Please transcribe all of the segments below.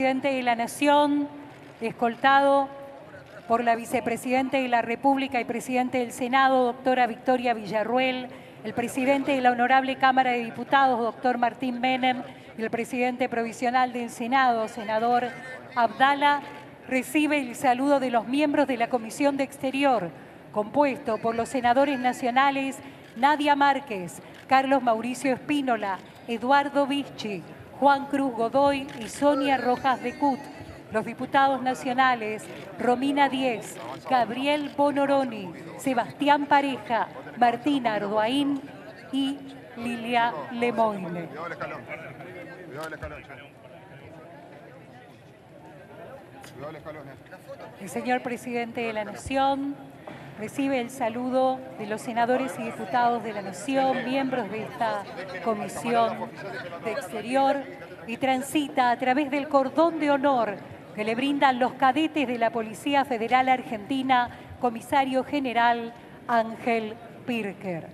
Presidente de la Nación, escoltado por la Vicepresidenta de la República y Presidente del Senado, doctora Victoria Villarruel, el Presidente de la Honorable Cámara de Diputados, doctor Martín Menem, y el Presidente Provisional del Senado, senador Abdala, recibe el saludo de los miembros de la Comisión de Exterior, compuesto por los senadores nacionales Nadia Márquez, Carlos Mauricio Espínola, Eduardo Vicchi, Juan Cruz Godoy y Sonia Rojas de Cut, los diputados nacionales Romina Díez, Gabriel Bonoroni, Sebastián Pareja, Martina Ardoaín y Lilia Lemoyne. El señor Presidente de la Nación recibe el saludo de los senadores y diputados de la Nación, miembros de esta Comisión de Exterior, y transita a través del cordón de honor que le brindan los cadetes de la Policía Federal Argentina, Comisario General Ángel Pirker.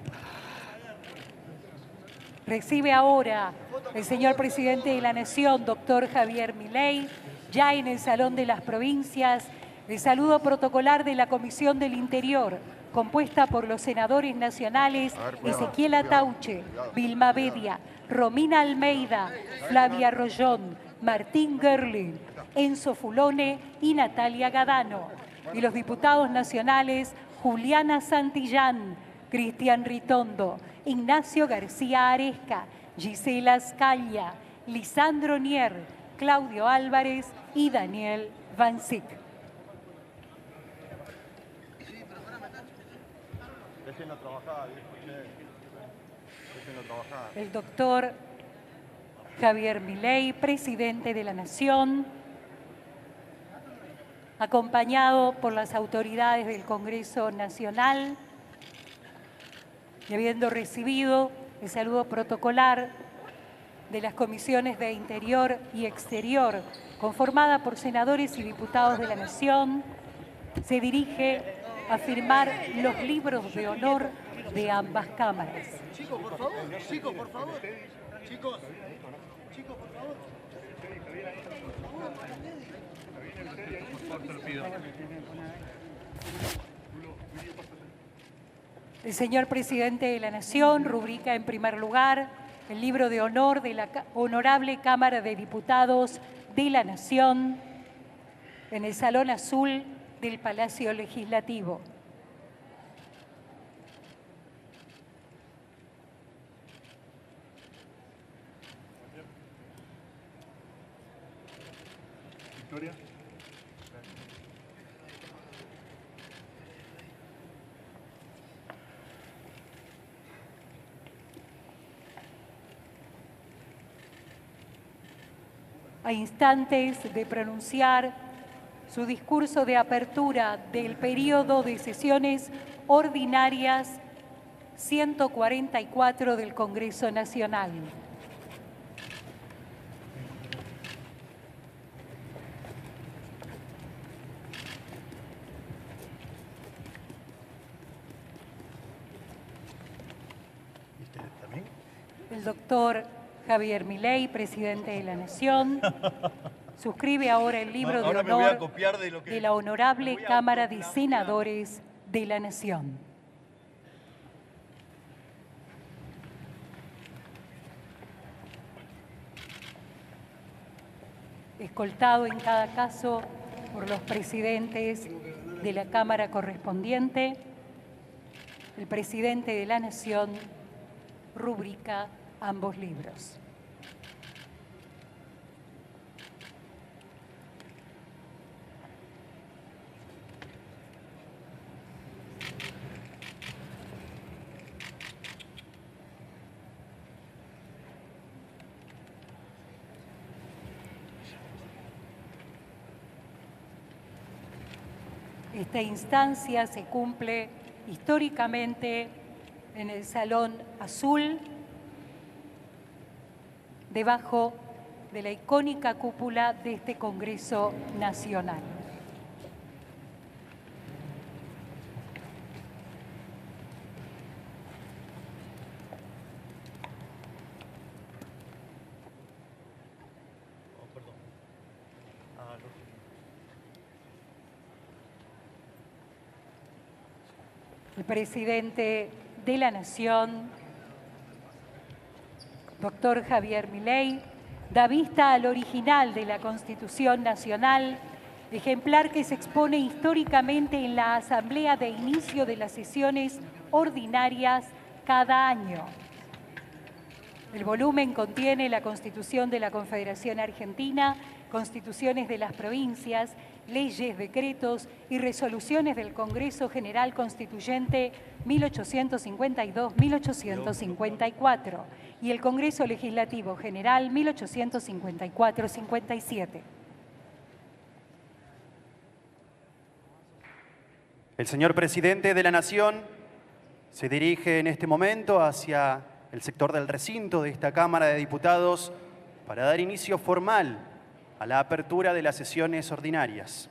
Recibe ahora el señor Presidente de la Nación, doctor Javier Milei, ya en el Salón de las Provincias, el saludo protocolar de la Comisión del Interior, compuesta por los senadores nacionales Ezequiel Atauche, Vilma Bedia, Romina Almeida, Flavia Rollón, Martín Gerling, Enzo Fulone y Natalia Gadano, y los diputados nacionales Juliana Santillán, Cristian Ritondo, Ignacio García Aresca, Gisela Scaglia, Lisandro Nier, Claudio Álvarez y Daniel Vansic. El doctor Javier Milei, Presidente de la Nación, acompañado por las autoridades del Congreso Nacional y habiendo recibido el saludo protocolar de las comisiones de Interior y Exterior, conformada por senadores y diputados de la Nación, se dirige a firmar los libros de honor de ambas cámaras. Chicos, por favor, chicos, por favor. Chicos, por favor. El señor Presidente de la Nación rubrica en primer lugar el libro de honor de la Honorable Cámara de Diputados de la Nación en el Salón Azul del Palacio Legislativo. Victoria. A instantes de pronunciar su discurso de apertura del periodo de sesiones ordinarias 144 del Congreso Nacional. El doctor Javier Milei, Presidente de la Nación, suscribe ahora el libro de honor de la Honorable Cámara de Senadores de la Nación. Escoltado en cada caso por los presidentes de la Cámara correspondiente, el Presidente de la Nación rubrica ambos libros. Esta instancia se cumple históricamente en el Salón Azul, debajo de la icónica cúpula de este Congreso Nacional. el presidente de la Nación, doctor Javier Milei, da vista al original de la Constitución Nacional, ejemplar que se expone históricamente en la Asamblea de inicio de las sesiones ordinarias cada año. El volumen contiene la Constitución de la Confederación Argentina, constituciones de las provincias, leyes, decretos y resoluciones del Congreso General Constituyente 1852-1854 y el Congreso Legislativo General 1854-57. El señor presidente de la Nación se dirige en este momento hacia el sector del recinto de esta Cámara de Diputados para dar inicio formal a la apertura de las sesiones ordinarias.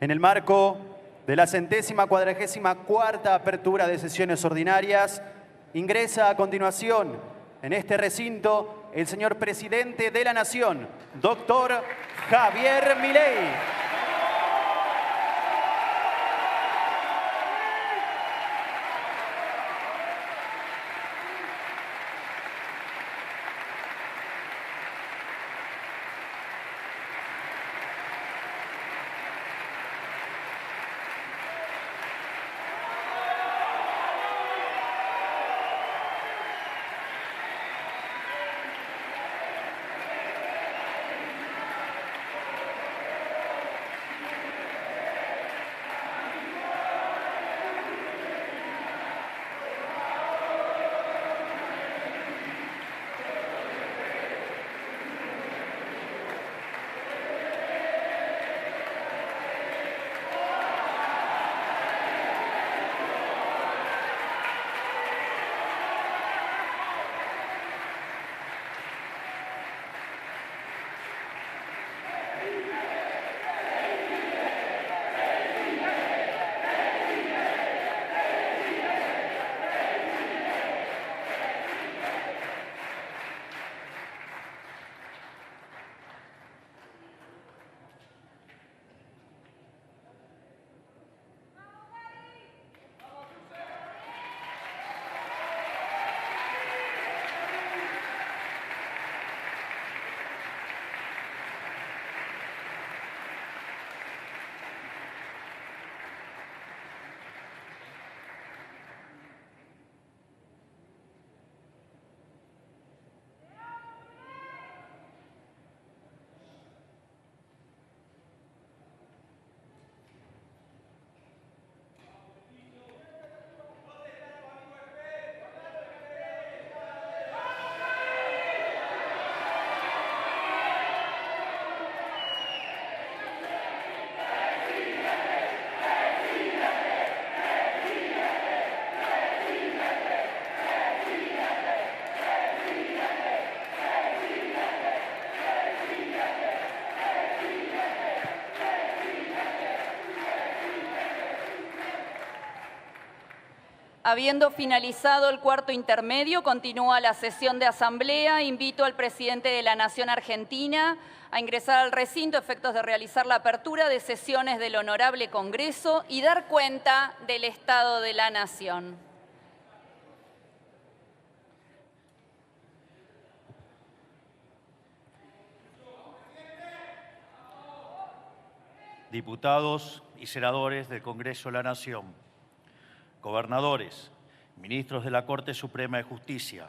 En el marco de la 144ª apertura de sesiones ordinarias, ingresa a continuación en este recinto el señor presidente de la Nación, doctor Javier Milei. Habiendo finalizado el cuarto intermedio, continúa la sesión de asamblea. Invito al presidente de la Nación Argentina a ingresar al recinto a efectos de realizar la apertura de sesiones del Honorable Congreso y dar cuenta del Estado de la Nación. Diputados y senadores del Congreso de la Nación, gobernadores, ministros de la Corte Suprema de Justicia,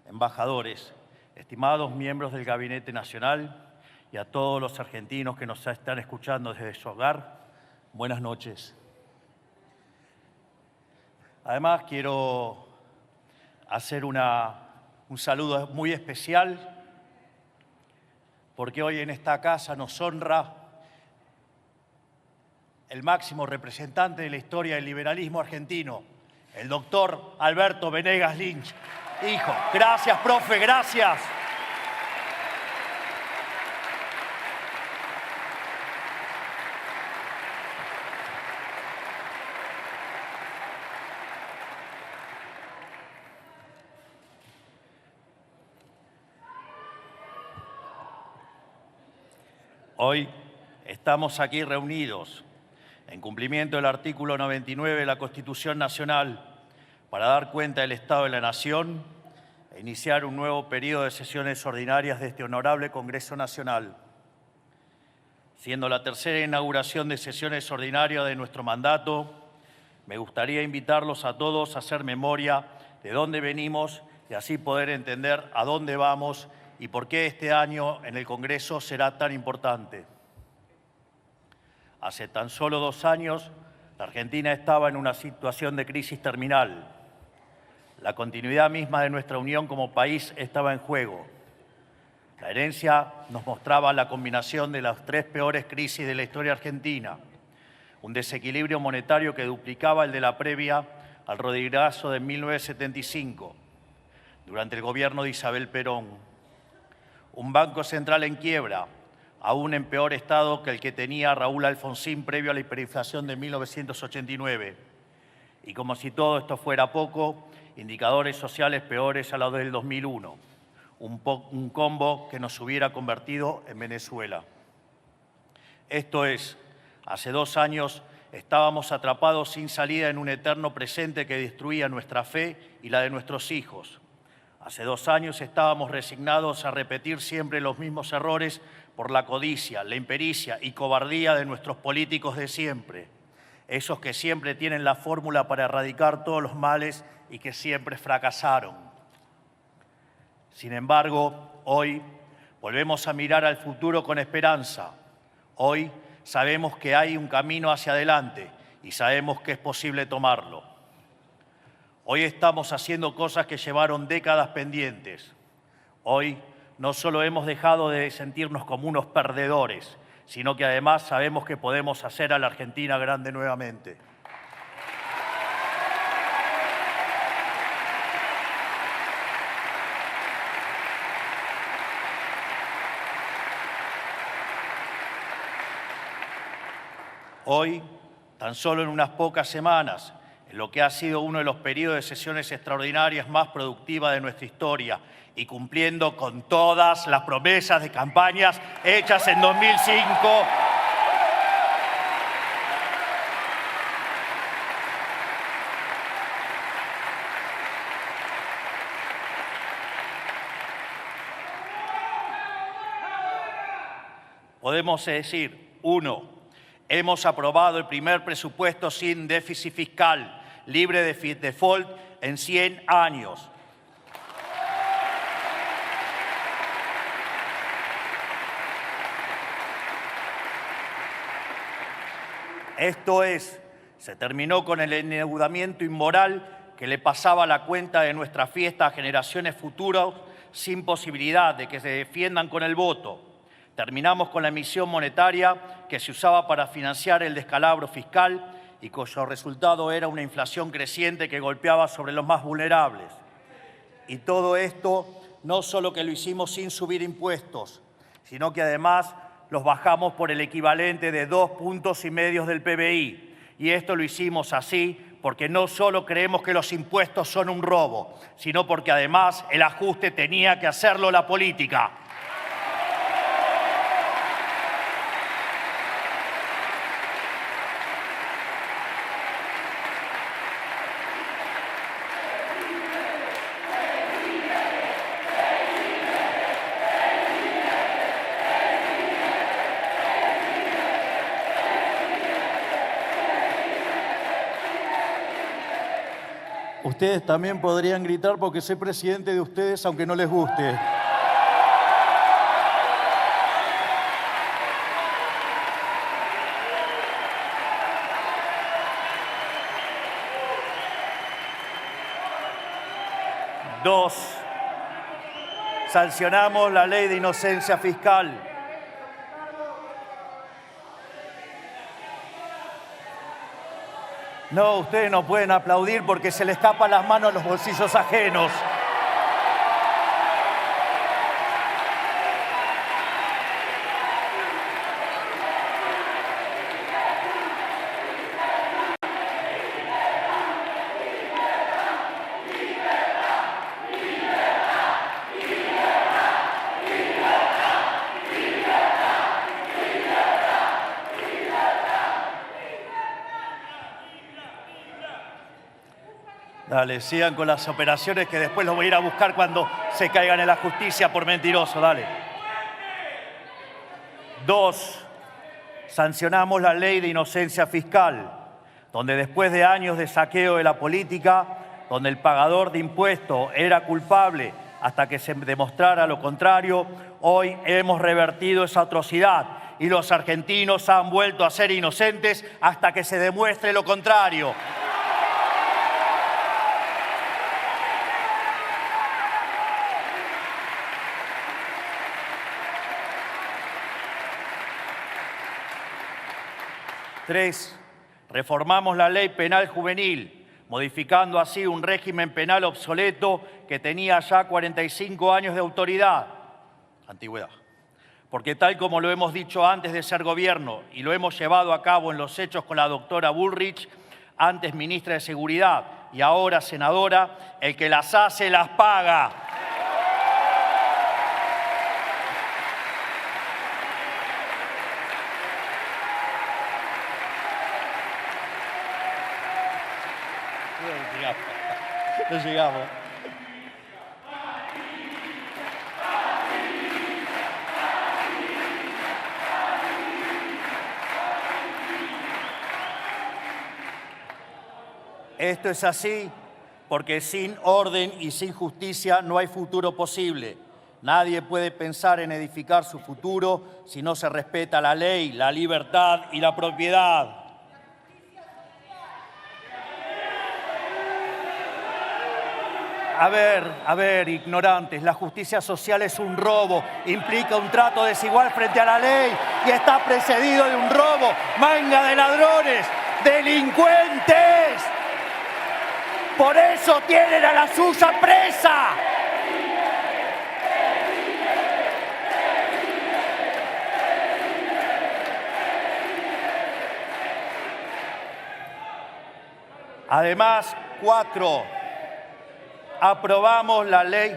embajadores, estimados miembros del Gabinete Nacional y a todos los argentinos que nos están escuchando desde su hogar, buenas noches. Además, quiero hacer un saludo muy especial porque hoy en esta casa nos honra el máximo representante de la historia del liberalismo argentino, el doctor Alberto Venegas Lynch. Hijo, gracias, profe, gracias. Hoy estamos aquí reunidos en cumplimiento del artículo 99 de la Constitución Nacional, para dar cuenta del Estado de la Nación e iniciar un nuevo periodo de sesiones ordinarias de este honorable Congreso Nacional. Siendo la tercera inauguración de sesiones ordinarias de nuestro mandato, me gustaría invitarlos a todos a hacer memoria de dónde venimos y así poder entender a dónde vamos y por qué este año en el Congreso será tan importante. Hace tan solo 2 años, la Argentina estaba en una situación de crisis terminal. La continuidad misma de nuestra unión como país estaba en juego. La herencia nos mostraba la combinación de las 3 peores crisis de la historia argentina. Un desequilibrio monetario que duplicaba el de la previa al rodillazo de 1975, durante el gobierno de Isabel Perón. Un banco central en quiebra, aún en peor estado que el que tenía Raúl Alfonsín previo a la hiperinflación de 1989. Y como si todo esto fuera poco, indicadores sociales peores a los del 2001. Un combo que nos hubiera convertido en Venezuela. Esto es, hace 2 años estábamos atrapados sin salida en un eterno presente que destruía nuestra fe y la de nuestros hijos. Hace 2 años estábamos resignados a repetir siempre los mismos errores por la codicia, la impericia y cobardía de nuestros políticos de siempre. Esos que siempre tienen la fórmula para erradicar todos los males y que siempre fracasaron. Sin embargo, hoy volvemos a mirar al futuro con esperanza. Hoy sabemos que hay un camino hacia adelante y sabemos que es posible tomarlo. Hoy estamos haciendo cosas que llevaron décadas pendientes. Hoy no solo hemos dejado de sentirnos como unos perdedores, sino que además sabemos que podemos hacer a la Argentina grande nuevamente. Hoy, tan solo en unas pocas semanas, en lo que ha sido uno de los periodos de sesiones extraordinarias más productivas de nuestra historia y cumpliendo con todas las promesas de campañas hechas en 2005, podemos decir, 1, hemos aprobado el primer presupuesto sin déficit fiscal, libre de default en 100 años. Esto es, se terminó con el endeudamiento inmoral que le pasaba la cuenta de nuestra fiesta a generaciones futuras sin posibilidad de que se defiendan con el voto. Terminamos con la emisión monetaria que se usaba para financiar el descalabro fiscal y cuyo resultado era una inflación creciente que golpeaba sobre los más vulnerables. Y todo esto no solo que lo hicimos sin subir impuestos, sino que además los bajamos por el equivalente de 2,5 puntos del PBI. Y esto lo hicimos así porque no solo creemos que los impuestos son un robo, sino porque además el ajuste tenía que hacerlo la política. Ustedes también podrían gritar porque soy presidente de ustedes, aunque no les guste. Dos, sancionamos la ley de inocencia fiscal. No, ustedes no pueden aplaudir porque se les escapan las manos a los bolsillos ajenos. Dale, sigan con las operaciones que después los voy a ir a buscar cuando se caigan en la justicia por mentiroso, dale. Dos, sancionamos la ley de inocencia fiscal, donde después de años de saqueo de la política, donde el pagador de impuestos era culpable hasta que se demostrara lo contrario, hoy hemos revertido esa atrocidad y los argentinos han vuelto a ser inocentes hasta que se demuestre lo contrario. Tres, reformamos la ley penal juvenil, modificando así un régimen penal obsoleto que tenía ya 45 años de antigüedad. Porque tal como lo hemos dicho antes de ser gobierno y lo hemos llevado a cabo en los hechos con la doctora Bullrich, antes ministra de Seguridad y ahora senadora, el que las hace las paga. No llegamos. Esto es así porque sin orden y sin justicia no hay futuro posible. Nadie puede pensar en edificar su futuro si no se respeta la ley, la libertad y la propiedad. A ver, ignorantes, la justicia social es un robo, implica un trato desigual frente a la ley y está precedido de un robo, manga de ladrones, delincuentes. Por eso tienen a la suya presa. Además, 4, aprobamos la ley.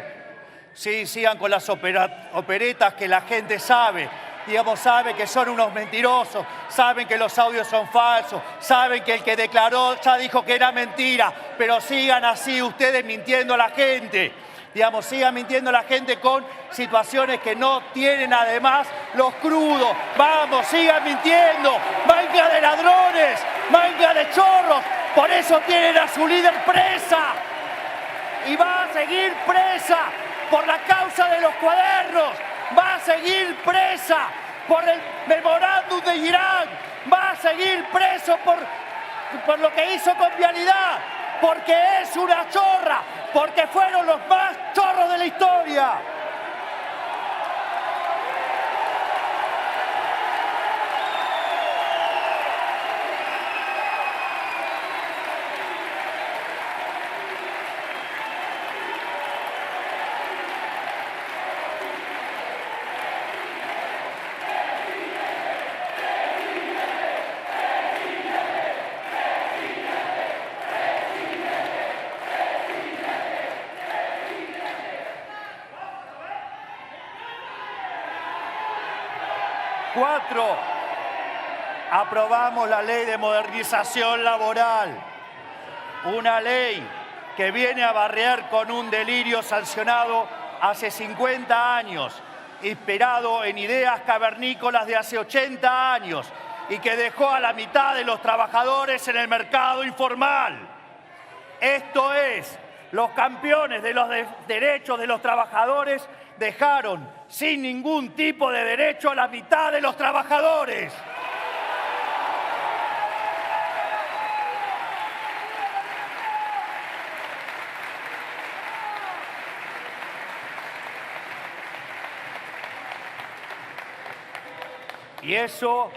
Sí, sigan con las operetas que la gente sabe. Digamos, sabe que son unos mentirosos, saben que los audios son falsos, saben que el que declaró ya dijo que era mentira, pero sigan así ustedes mintiendo a la gente. Digamos, sigan mintiendo a la gente con situaciones que no tienen además los crudos. Vamos, sigan mintiendo. Manga de ladrones, manga de chorros. Por eso tienen a su líder presa. Y va a seguir presa por la causa de los cuadernos. Va a seguir presa por el memorándum de Irán. Va a seguir preso por lo que hizo con Vialidad. Porque es una chorra. Porque fueron los más chorros de la historia. 2004 aprobamos la Ley de Modernización Laboral, una ley que viene a barrer con un delirio sancionado hace 50 años, inspirado en ideas cavernícolas de hace 80 años y que dejó a la mitad de los trabajadores en el mercado informal. Esto es, los campeones de los derechos de los trabajadores dejaron sin ningún tipo de derecho a la mitad de los trabajadores. Y eso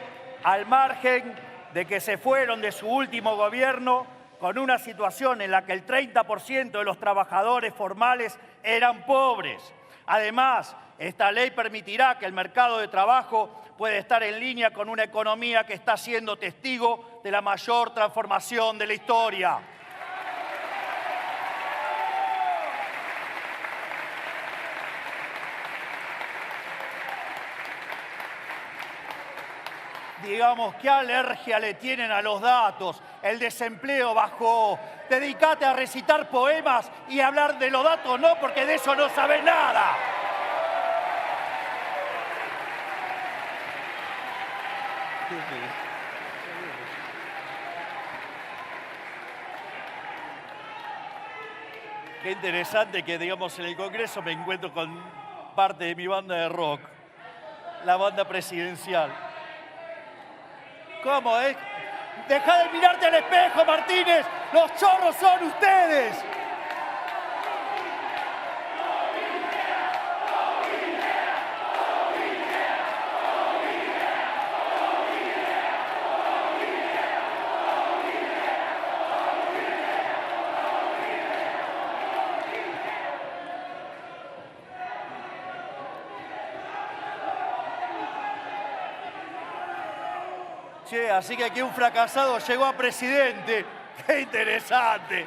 al margen de que se fueron de su último gobierno con una situación en la que el 30% de los trabajadores formales eran pobres. Además, esta ley permitirá que el mercado de trabajo pueda estar en línea con una economía que está siendo testigo de la mayor transformación de la historia. Digamos, ¿qué alergia le tienen a los datos? El desempleo bajó. Dedicate a recitar poemas y hablar de los datos, no, porque de eso no sabes nada. Qué interesante que, digamos, en el Congreso me encuentro con parte de mi banda de rock, la banda presidencial. ¿Cómo es? Deja de mirarte al espejo, Martínez. Los chorros son ustedes. Che, así que aquí un fracasado llegó a presidente. ¡Qué interesante!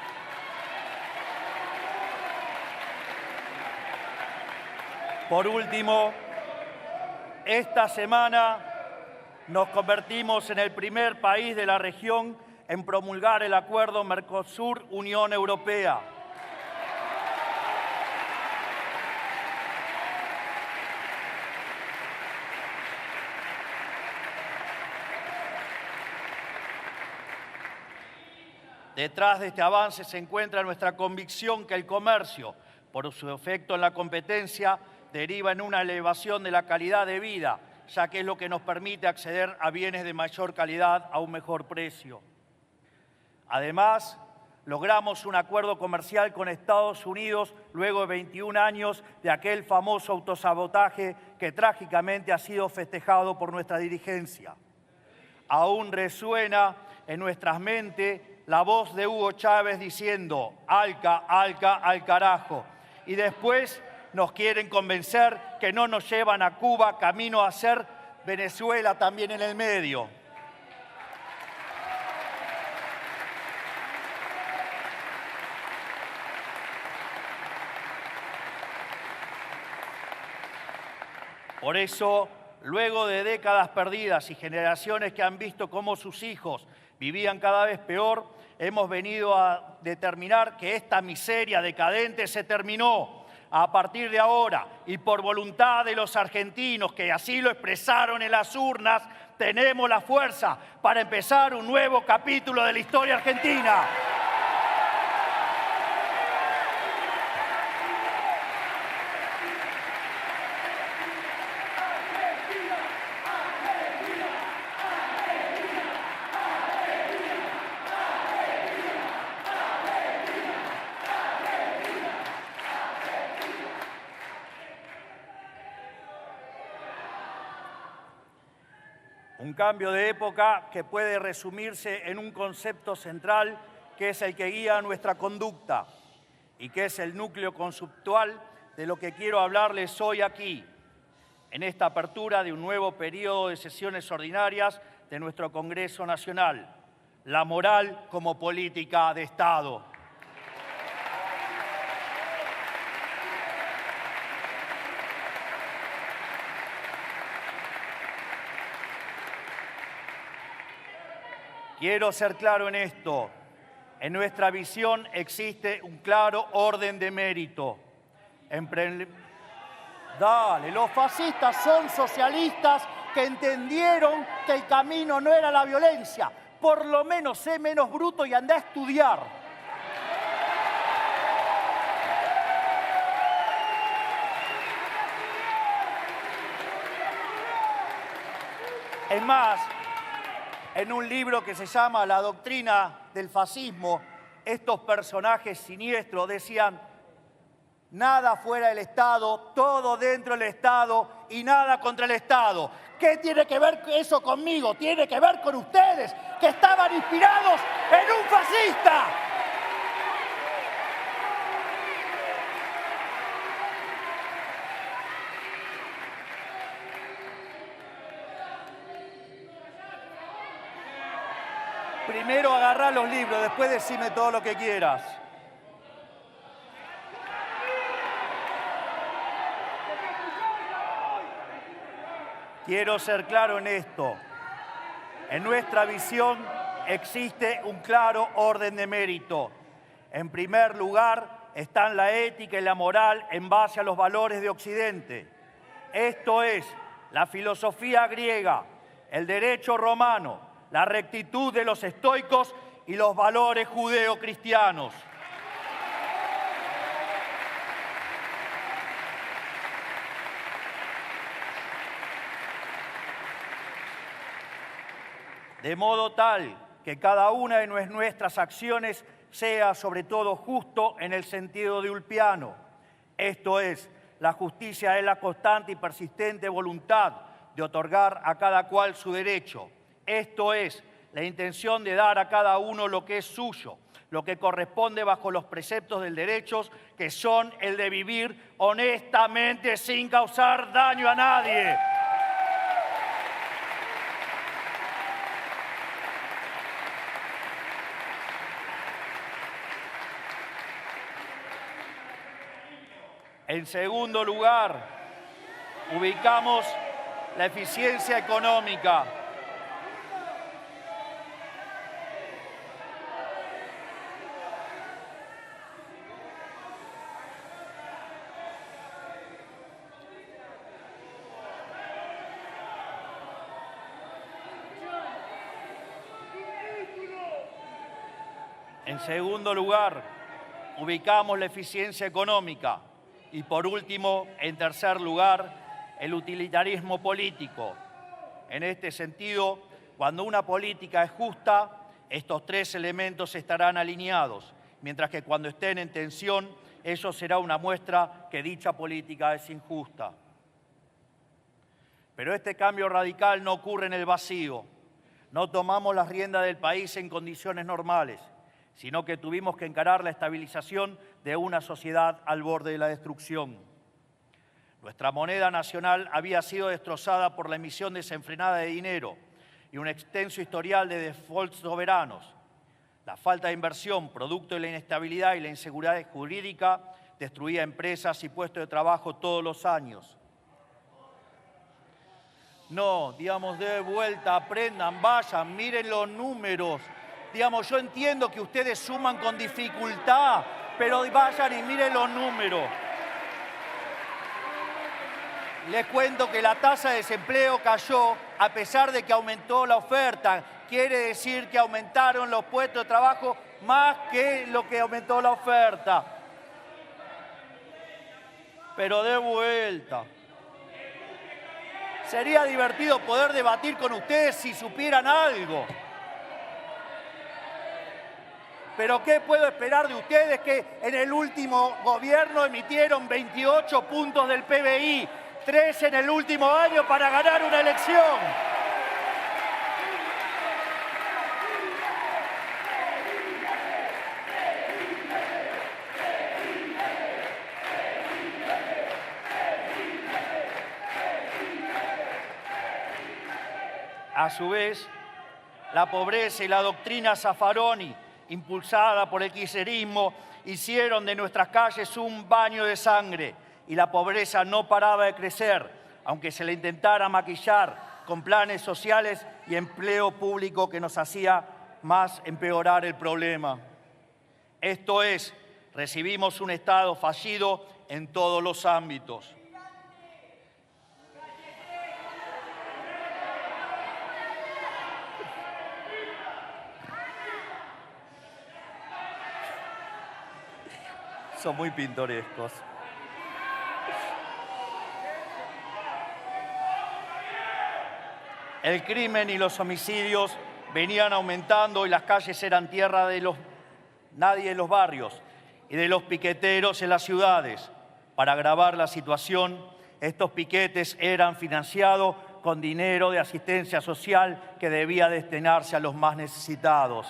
Por último, esta semana nos convertimos en el primer país de la región en promulgar el acuerdo Mercosur-Unión Europea. Detrás de este avance se encuentra nuestra convicción que el comercio, por su efecto en la competencia, deriva en una elevación de la calidad de vida, ya que es lo que nos permite acceder a bienes de mayor calidad a un mejor precio. Además, logramos un acuerdo comercial con Estados Unidos luego de 21 años de aquel famoso autosabotaje que trágicamente ha sido festejado por nuestra dirigencia. Aún resuena en nuestras mentes la voz de Hugo Chávez diciendo «Alca, Alca, al carajo». Y después nos quieren convencer que no nos llevan a Cuba camino a ser Venezuela también en el medio. Por eso, luego de décadas perdidas y generaciones que han visto cómo sus hijos vivían cada vez peor, hemos venido a determinar que esta miseria decadente se terminó. A partir de ahora, y por voluntad de los argentinos que así lo expresaron en las urnas, tenemos la fuerza para empezar un nuevo capítulo de la historia argentina. Un cambio de época que puede resumirse en un concepto central que es el que guía nuestra conducta y que es el núcleo conceptual de lo que quiero hablarles hoy aquí, en esta apertura de un nuevo periodo de sesiones ordinarias de nuestro Congreso Nacional, la moral como política de Estado. Quiero ser claro en esto. En nuestra visión existe un claro orden de mérito. Dale, los fascistas son socialistas que entendieron que el camino no era la violencia. Por lo menos sé menos bruto y anda a estudiar. Es más, en un libro que se llama La doctrina del fascismo, estos personajes siniestros decían: nada fuera del Estado, todo dentro del Estado y nada contra el Estado. ¿Qué tiene que ver eso conmigo? Tiene que ver con ustedes, que estaban inspirados en un fascista. Primero agarrá los libros, después decime todo lo que quieras. Quiero ser claro en esto. En nuestra visión existe un claro orden de mérito. En primer lugar están la ética y la moral en base a los valores de Occidente. Esto es la filosofía griega, el derecho romano, la rectitud de los estoicos y los valores judeocristianos. De modo tal que cada una de nuestras acciones sea sobre todo justo en el sentido de Ulpiano. Esto es, la justicia es la constante y persistente voluntad de otorgar a cada cual su derecho. Esto es, la intención de dar a cada uno lo que es suyo, lo que corresponde bajo los preceptos del derecho, que son el de vivir honestamente sin causar daño a nadie. En segundo lugar, ubicamos la eficiencia económica. En segundo lugar, ubicamos la eficiencia económica. Y por último, en tercer lugar, el utilitarismo político. En este sentido, cuando una política es justa, estos tres elementos estarán alineados, mientras que cuando estén en tensión, eso será una muestra que dicha política es injusta. Pero este cambio radical no ocurre en el vacío. No tomamos las riendas del país en condiciones normales, sino que tuvimos que encarar la estabilización de una sociedad al borde de la destrucción. Nuestra moneda nacional había sido destrozada por la emisión desenfrenada de dinero y un extenso historial de defaults soberanos. La falta de inversión, producto de la inestabilidad y la inseguridad jurídica, destruía empresas y puestos de trabajo todos los años. No, digamos, de vuelta, aprendan, vayan, miren los números. Digamos, yo entiendo que ustedes suman con dificultad, pero vayan y miren los números. Les cuento que la tasa de desempleo cayó a pesar de que aumentó la oferta. Quiere decir que aumentaron los puestos de trabajo más que lo que aumentó la oferta. Pero de vuelta. Sería divertido poder debatir con ustedes si supieran algo. Pero ¿qué puedo esperar de ustedes que en el último gobierno emitieron 28 puntos del PBI, 3 en el último año para ganar una elección? A su vez, la pobreza y la doctrina Zaffaroni, impulsada por el kirchnerismo, hicieron de nuestras calles un baño de sangre y la pobreza no paraba de crecer, aunque se le intentara maquillar con planes sociales y empleo público que nos hacía más empeorar el problema. Esto es, recibimos un Estado fallido en todos los ámbitos. Son muy pintorescos. El crimen y los homicidios venían aumentando y las calles eran tierra de nadie en los barrios y de los piqueteros en las ciudades. Para agravar la situación, estos piquetes eran financiados con dinero de asistencia social que debía destinarse a los más necesitados.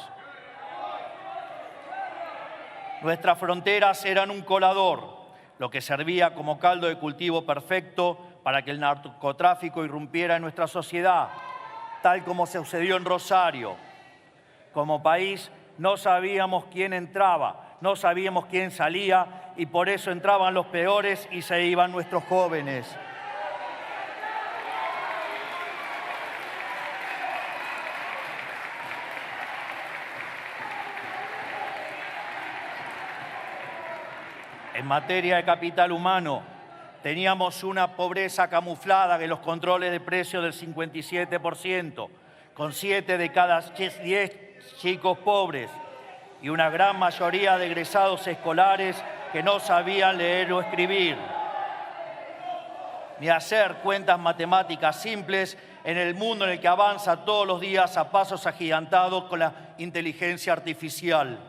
Nuestras fronteras eran un colador, lo que servía como caldo de cultivo perfecto para que el narcotráfico irrumpiera en nuestra sociedad, tal como sucedió en Rosario. Como país no sabíamos quién entraba, no sabíamos quién salía y por eso entraban los peores y se iban nuestros jóvenes. En materia de capital humano, teníamos una pobreza camuflada en los controles de precios del 57%, con 7 de cada 10 chicos pobres y una gran mayoría de egresados escolares que no sabían leer o escribir, ni hacer cuentas matemáticas simples en el mundo en el que avanza todos los días a pasos agigantados con la inteligencia artificial.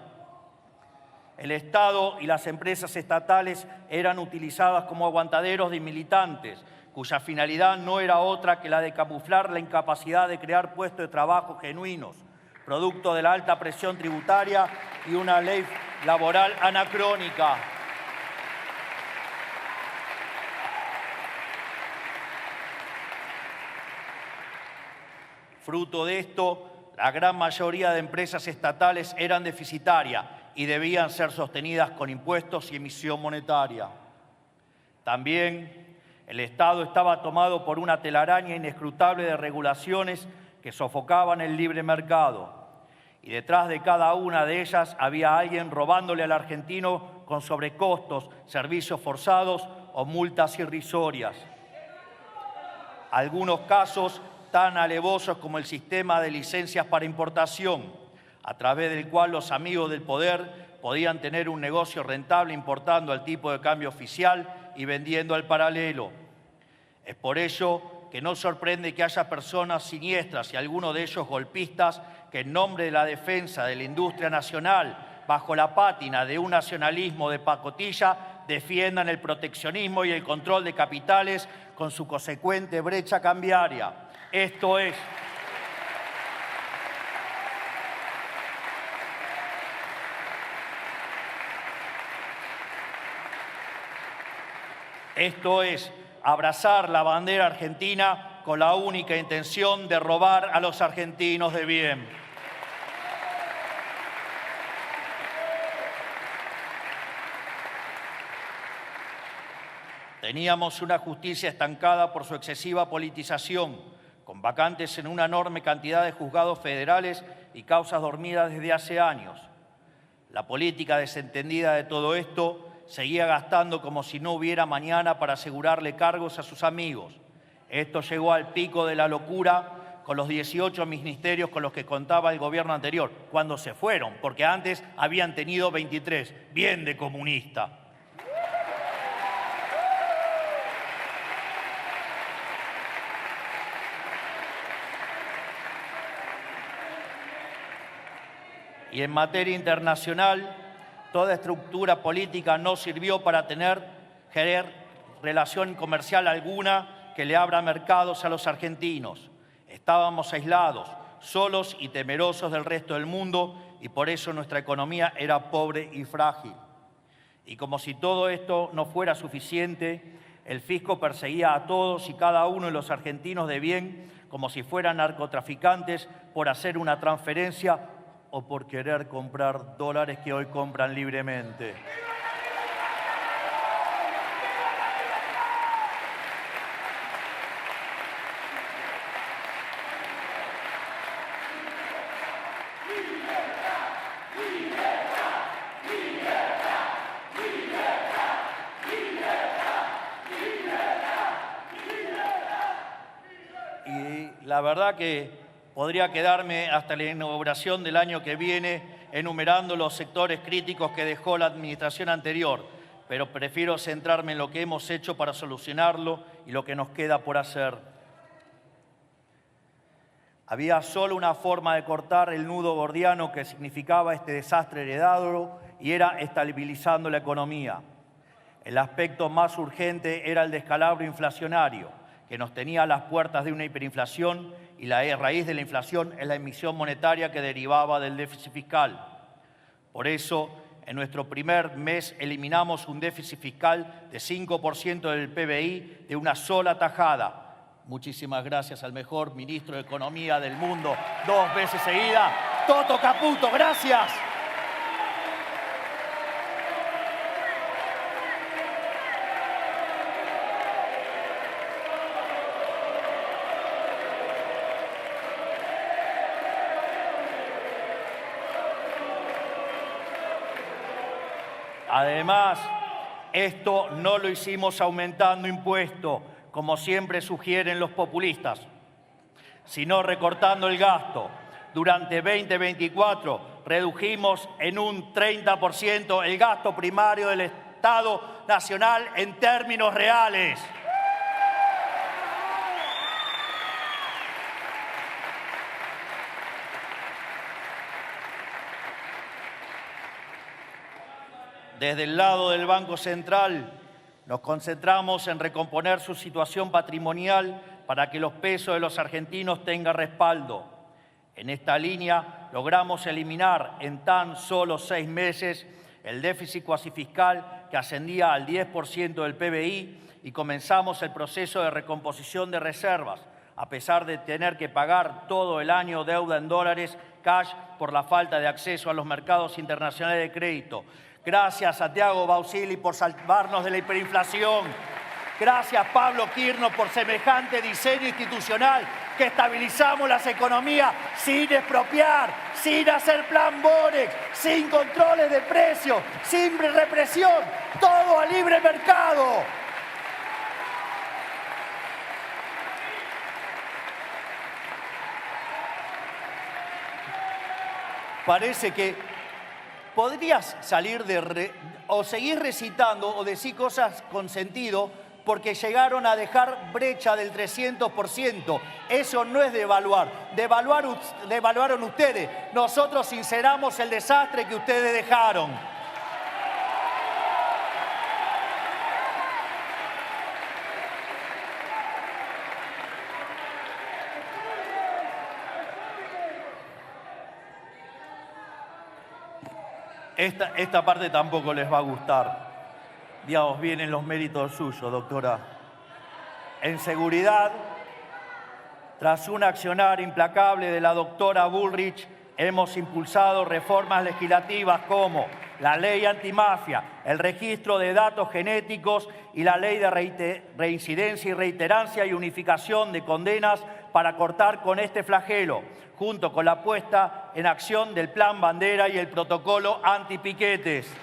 El Estado y las empresas estatales eran utilizadas como aguantaderos de militantes, cuya finalidad no era otra que la de camuflar la incapacidad de crear puestos de trabajo genuinos, producto de la alta presión tributaria y una ley laboral anacrónica. Fruto de esto, la gran mayoría de empresas estatales eran deficitarias y debían ser sostenidas con impuestos y emisión monetaria. También el Estado estaba tomado por una telaraña inescrutable de regulaciones que sofocaban el libre mercado. Y detrás de cada una de ellas había alguien robándole al argentino con sobrecostos, servicios forzados o multas irrisorias. Algunos casos tan alevosos como el sistema de licencias para importación, a través del cual los amigos del poder podían tener un negocio rentable importando al tipo de cambio oficial y vendiendo al paralelo. Es por ello que no sorprende que haya personas siniestras y algunos de ellos golpistas que en nombre de la defensa de la industria nacional, bajo la pátina de un nacionalismo de pacotilla, defiendan el proteccionismo y el control de capitales con su consecuente brecha cambiaria. Esto es... Esto es abrazar la bandera argentina con la única intención de robar a los argentinos de bien. Teníamos una justicia estancada por su excesiva politización, con vacantes en una enorme cantidad de juzgados federales y causas dormidas desde hace años. La política desentendida de todo esto seguía gastando como si no hubiera mañana para asegurarle cargos a sus amigos. Esto llegó al pico de la locura con los 18 ministerios con los que contaba el gobierno anterior, cuando se fueron, porque antes habían tenido 23, bien de comunista. Y en materia internacional, toda estructura política no sirvió para tener relación comercial alguna que le abra mercados a los argentinos. Estábamos aislados, solos y temerosos del resto del mundo y por eso nuestra economía era pobre y frágil. Y como si todo esto no fuera suficiente, el fisco perseguía a todos y cada uno de los argentinos de bien como si fueran narcotraficantes por hacer una transferencia o por querer comprar dólares que hoy compran libremente. la verdad que podría quedarme hasta la inauguración del año que viene enumerando los sectores críticos que dejó la administración anterior, pero prefiero centrarme en lo que hemos hecho para solucionarlo y lo que nos queda por hacer. Había solo una forma de cortar el nudo gordiano que significaba este desastre heredado y era estabilizando la economía. El aspecto más urgente era el descalabro inflacionario, que nos tenía a las puertas de una hiperinflación y la raíz de la inflación es la emisión monetaria que derivaba del déficit fiscal. Por eso, en nuestro primer mes eliminamos un déficit fiscal de 5% del PBI de una sola tajada. Muchísimas gracias al mejor ministro de Economía del mundo, 2 veces seguida, Toto Caputo, gracias. Además, esto no lo hicimos aumentando impuestos, como siempre sugieren los populistas, sino recortando el gasto. Durante 2024 redujimos en un 30% el gasto primario del Estado Nacional en términos reales. Desde el lado del Banco Central nos concentramos en recomponer su situación patrimonial para que los pesos de los argentinos tengan respaldo. En esta línea logramos eliminar en tan solo 6 meses el déficit cuasi fiscal que ascendía al 10% del PBI y comenzamos el proceso de recomposición de reservas, a pesar de tener que pagar todo el año deuda en dólares cash por la falta de acceso a los mercados internacionales de crédito. Gracias, Santiago Bausili, por salvarnos de la hiperinflación. Gracias, Pablo Kirchner, por semejante diseño institucional que estabilizamos las economías sin expropiar, sin hacer plan Bonex, sin controles de precios, sin represión, todo a libre mercado. Parece que podrías salir o seguir recitando o decir cosas con sentido porque llegaron a dejar brecha del 300%. Eso no es devaluar. Devaluaron ustedes. Nosotros sinceramos el desastre que ustedes dejaron. Esta parte tampoco les va a gustar. Digamos, vienen los méritos suyos, doctora. En seguridad, tras un accionar implacable de la doctora Bullrich, hemos impulsado reformas legislativas como la ley antimafia, el registro de datos genéticos y la ley de reincidencia y reiterancia y unificación de condenas para cortar con este flagelo, junto con la puesta en acción del Plan Bandera y el protocolo antipiquetes.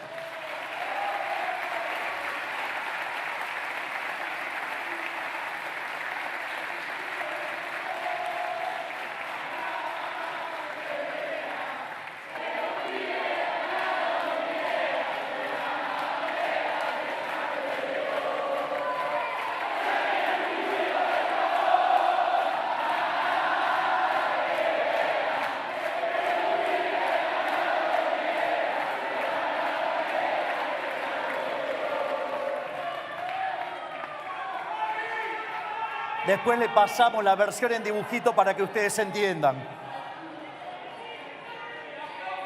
Después le pasamos la versión en dibujito para que ustedes entiendan.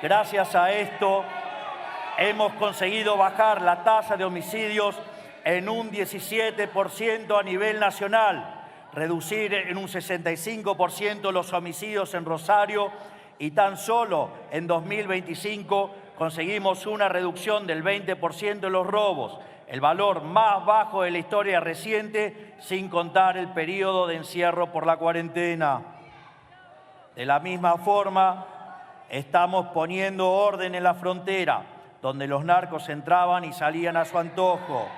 Gracias a esto hemos conseguido bajar la tasa de homicidios en un 17% a nivel nacional, reducir en un 65% los homicidios en Rosario y tan solo en 2025 conseguimos una reducción del 20% de los robos, el valor más bajo de la historia reciente, sin contar el periodo de encierro por la cuarentena. De la misma forma, estamos poniendo orden en la frontera, donde los narcos entraban y salían a su antojo.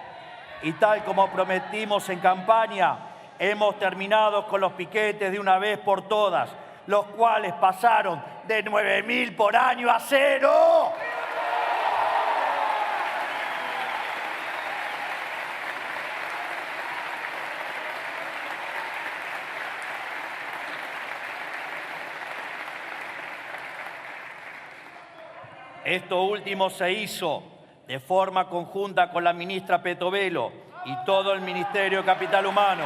Y tal como prometimos en campaña, hemos terminado con los piquetes de una vez por todas, los cuales pasaron de 9.000 por año a 0. Esto último se hizo de forma conjunta con la ministra Petovelo y todo el Ministerio de Capital Humano.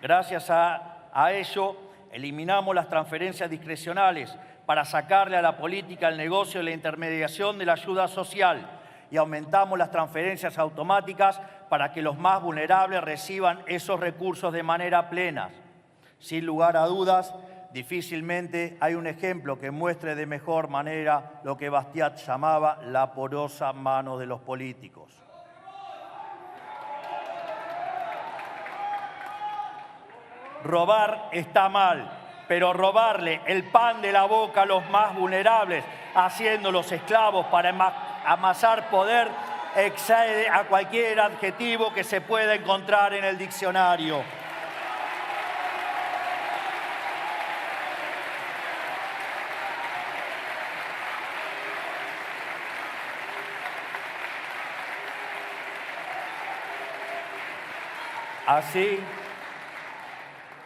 Gracias a ello, eliminamos las transferencias discrecionales para sacarle a la política el negocio de la intermediación de la ayuda social y aumentamos las transferencias automáticas para que los más vulnerables reciban esos recursos de manera plena. Sin lugar a dudas, difícilmente hay un ejemplo que muestre de mejor manera lo que Bastiat llamaba la porosa mano de los políticos. Robar está mal, pero robarle el pan de la boca a los más vulnerables, haciéndolos esclavos para amasar poder, excede a cualquier adjetivo que se pueda encontrar en el diccionario.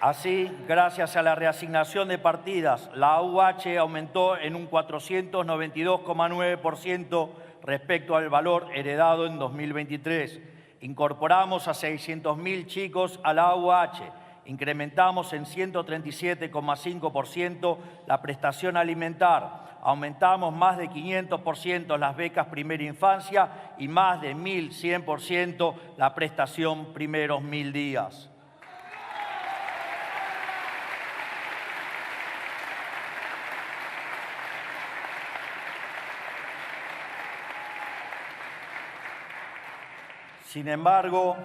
Así, gracias a la reasignación de partidas, la AUH aumentó en un 492,9% respecto al valor heredado en 2023. Incorporamos a 600.000 chicos a la AUH, incrementamos en 137,5% la prestación alimentar, aumentamos más de 500% las becas primera infancia y más de 1.100% la prestación primeros 1.000 días. Sin embargo,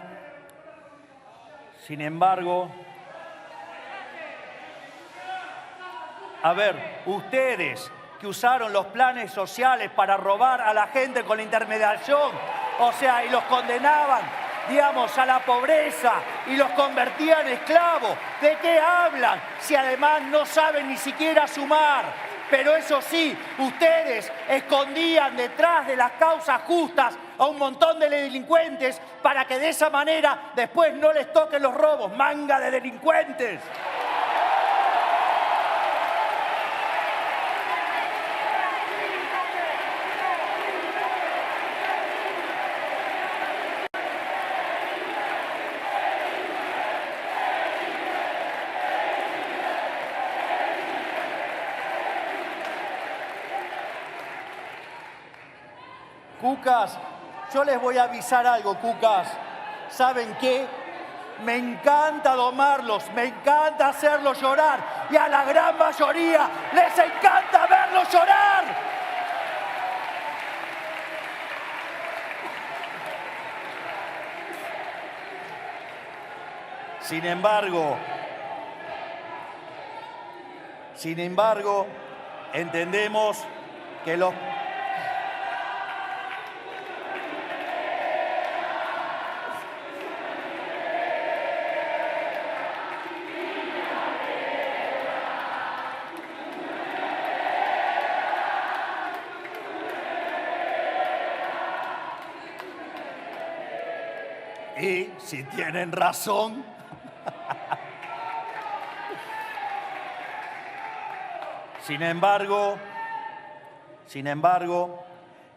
a ver, ustedes que usaron los planes sociales para robar a la gente con la intermediación, o sea, y los condenaban, digamos, a la pobreza y los convertían en esclavos, ¿de qué hablan? Si además no saben ni siquiera sumar. Pero eso sí, ustedes escondían detrás de las causas justas a un montón de delincuentes para que de esa manera después no les toquen los robos. ¡Manga de delincuentes! Cucas, yo les voy a avisar algo, Cucas. ¿Saben qué? Me encanta domarlos, me encanta hacerlos llorar. Y a la gran mayoría les encanta verlos llorar. Sin embargo, entendemos que los... Y si tienen razón, sin embargo,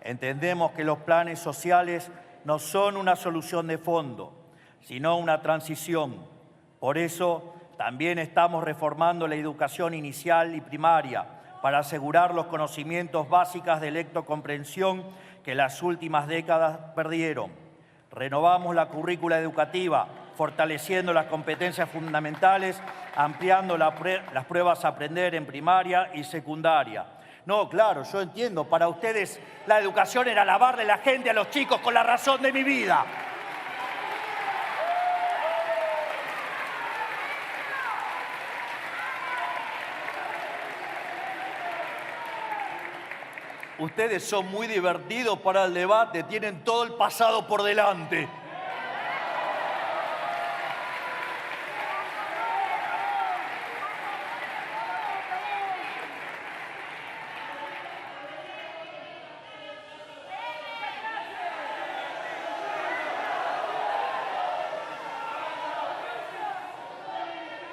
entendemos que los planes sociales no son una solución de fondo, sino una transición. Por eso también estamos reformando la educación inicial y primaria para asegurar los conocimientos básicos de lectocomprensión que las últimas décadas perdieron. Renovamos la currícula educativa, fortaleciendo las competencias fundamentales, ampliando las pruebas a aprender en primaria y secundaria. No, claro, yo entiendo, para ustedes la educación era lavarle la gente a los chicos con la razón de mi vida. Ustedes son muy divertidos para el debate, tienen todo el pasado por delante.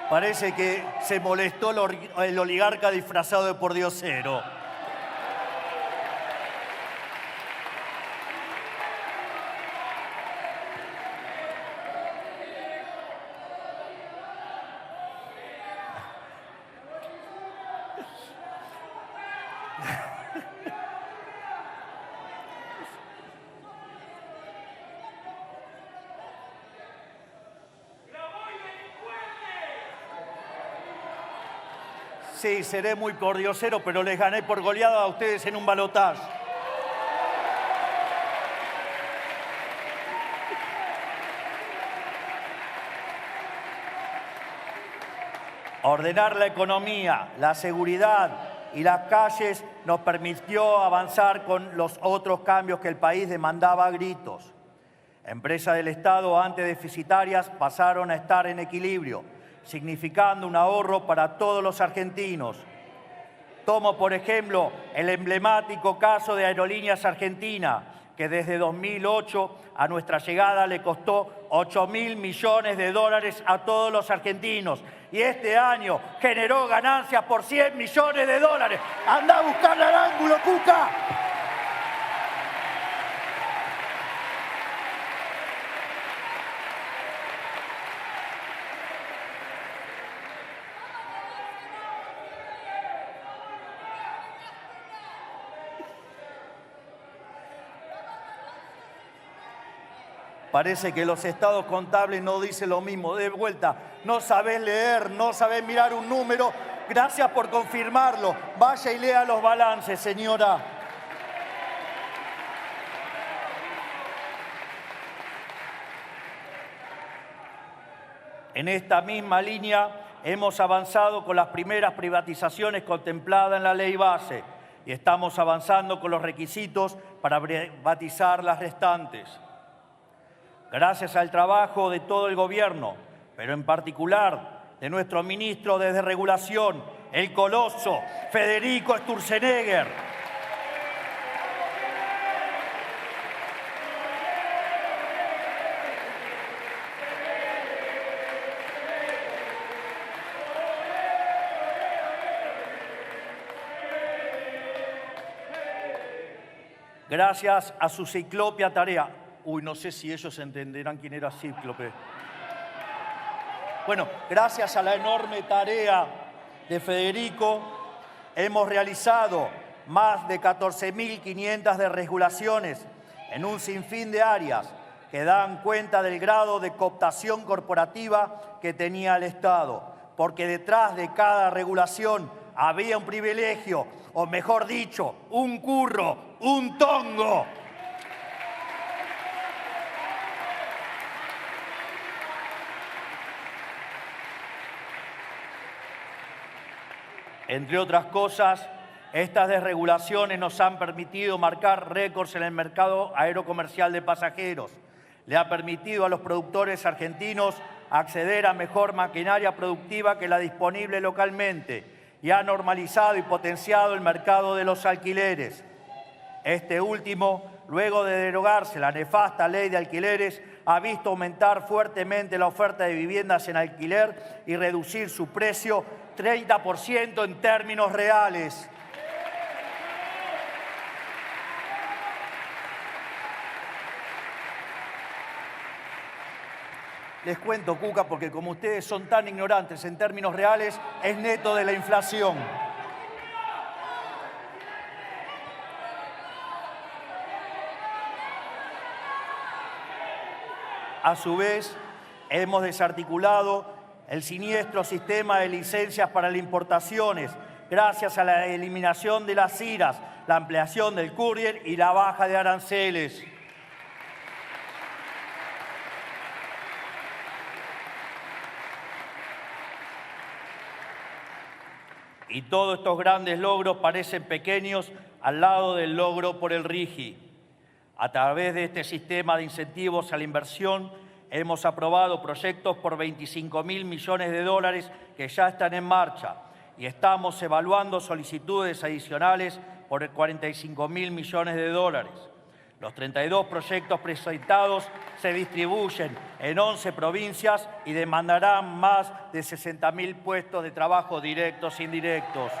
Parece que se molestó el oligarca disfrazado de pordiosero. Sí, seré muy pordiosero, pero les gané por goleada a ustedes en un balotaje. Ordenar la economía, la seguridad y las calles nos permitió avanzar con los otros cambios que el país demandaba a gritos. Empresas del Estado antes deficitarias pasaron a estar en equilibrio, significando un ahorro para todos los argentinos. Tomo, por ejemplo, el emblemático caso de Aerolíneas Argentina, que desde 2008 a nuestra llegada le costó 8.000 millones de dólares a todos los argentinos. Y este año generó ganancias por 100 millones de dólares. ¡Anda a buscarle al ángulo, Cuca! Parece que los estados contables no dicen lo mismo. De vuelta, no sabés leer, no sabés mirar un número. Gracias por confirmarlo. Vaya y lea los balances, señora. En esta misma línea hemos avanzado con las primeras privatizaciones contempladas en la ley base y estamos avanzando con los requisitos para privatizar las restantes. Gracias al trabajo de todo el gobierno, pero en particular de nuestro ministro de Desregulación, el coloso Federico Sturzenegger. Gracias a su ciclopia tarea. Uy, no sé si ellos entenderán quién era Cíclope. Bueno, gracias a la enorme tarea de Federico, hemos realizado más de 14.500 desregulaciones en un sinfín de áreas que dan cuenta del grado de cooptación corporativa que tenía el Estado, porque detrás de cada regulación había un privilegio, o mejor dicho, un curro, un tongo. Entre otras cosas, estas desregulaciones nos han permitido marcar récords en el mercado aerocomercial de pasajeros. Le ha permitido a los productores argentinos acceder a mejor maquinaria productiva que la disponible localmente y ha normalizado y potenciado el mercado de los alquileres. Este último, luego de derogarse la nefasta ley de alquileres, ha visto aumentar fuertemente la oferta de viviendas en alquiler y reducir su precio 30% en términos reales. Les cuento, Cuca, porque como ustedes son tan ignorantes en términos reales, es neto de la inflación. A su vez, hemos desarticulado el siniestro sistema de licencias para las importaciones, gracias a la eliminación de las IRAs, la ampliación del courier y la baja de aranceles. Y todos estos grandes logros parecen pequeños al lado del logro por el RIGI. A través de este sistema de incentivos a la inversión, hemos aprobado proyectos por 25.000 millones de dólares que ya están en marcha y estamos evaluando solicitudes adicionales por 45.000 millones de dólares. Los 32 proyectos presentados se distribuyen en 11 provincias y demandarán más de 60.000 puestos de trabajo directos e indirectos.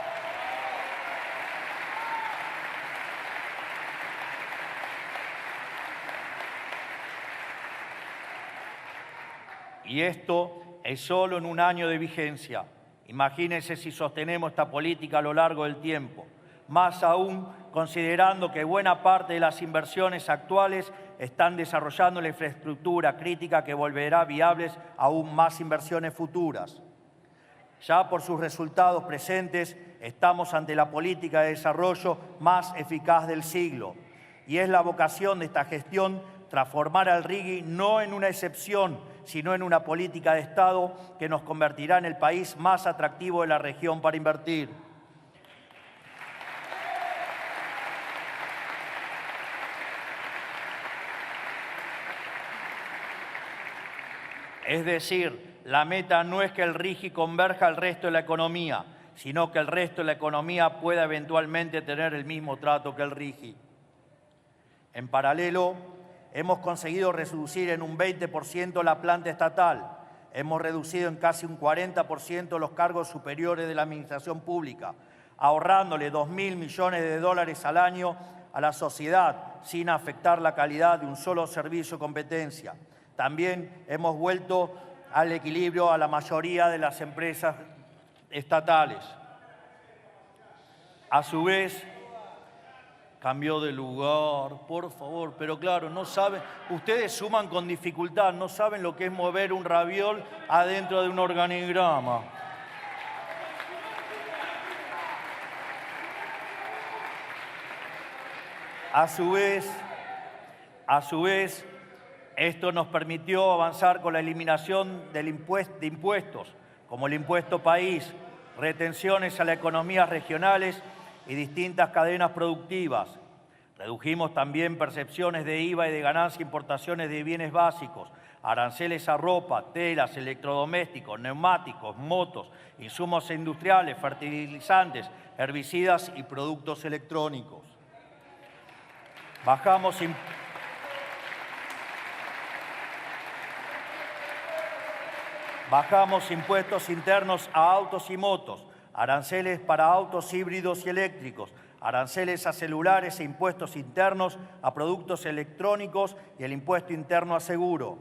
Y esto es solo en un año de vigencia. Imagínense si sostenemos esta política a lo largo del tiempo. Más aún, considerando que buena parte de las inversiones actuales están desarrollando la infraestructura crítica que volverá viables aún más inversiones futuras. Ya por sus resultados presentes, estamos ante la política de desarrollo más eficaz del siglo. Y es la vocación de esta gestión transformar al RIGI no en una excepción, sino en una política de Estado que nos convertirá en el país más atractivo de la región para invertir. Es decir, la meta no es que el RIGI converja al resto de la economía, sino que el resto de la economía pueda eventualmente tener el mismo trato que el RIGI. En paralelo, hemos conseguido reducir en un 20% la planta estatal. Hemos reducido en casi un 40% los cargos superiores de la administración pública, ahorrándole 2.000 millones de dólares al año a la sociedad sin afectar la calidad de un solo servicio o competencia. También hemos vuelto al equilibrio a la mayoría de las empresas estatales. A su vez, cambió de lugar, por favor, pero claro, no saben, ustedes suman con dificultad, no saben lo que es mover un raviol adentro de un organigrama. A su vez, esto nos permitió avanzar con la eliminación de impuestos, como el impuesto país, retenciones a las economías regionales y distintas cadenas productivas. Redujimos también percepciones de IVA y de ganancia importaciones de bienes básicos, aranceles a ropa, telas, electrodomésticos, neumáticos, motos, insumos industriales, fertilizantes, herbicidas y productos electrónicos. Bajamos impuestos internos a autos y motos, aranceles para autos híbridos y eléctricos, aranceles a celulares e impuestos internos a productos electrónicos y el impuesto interno a seguro.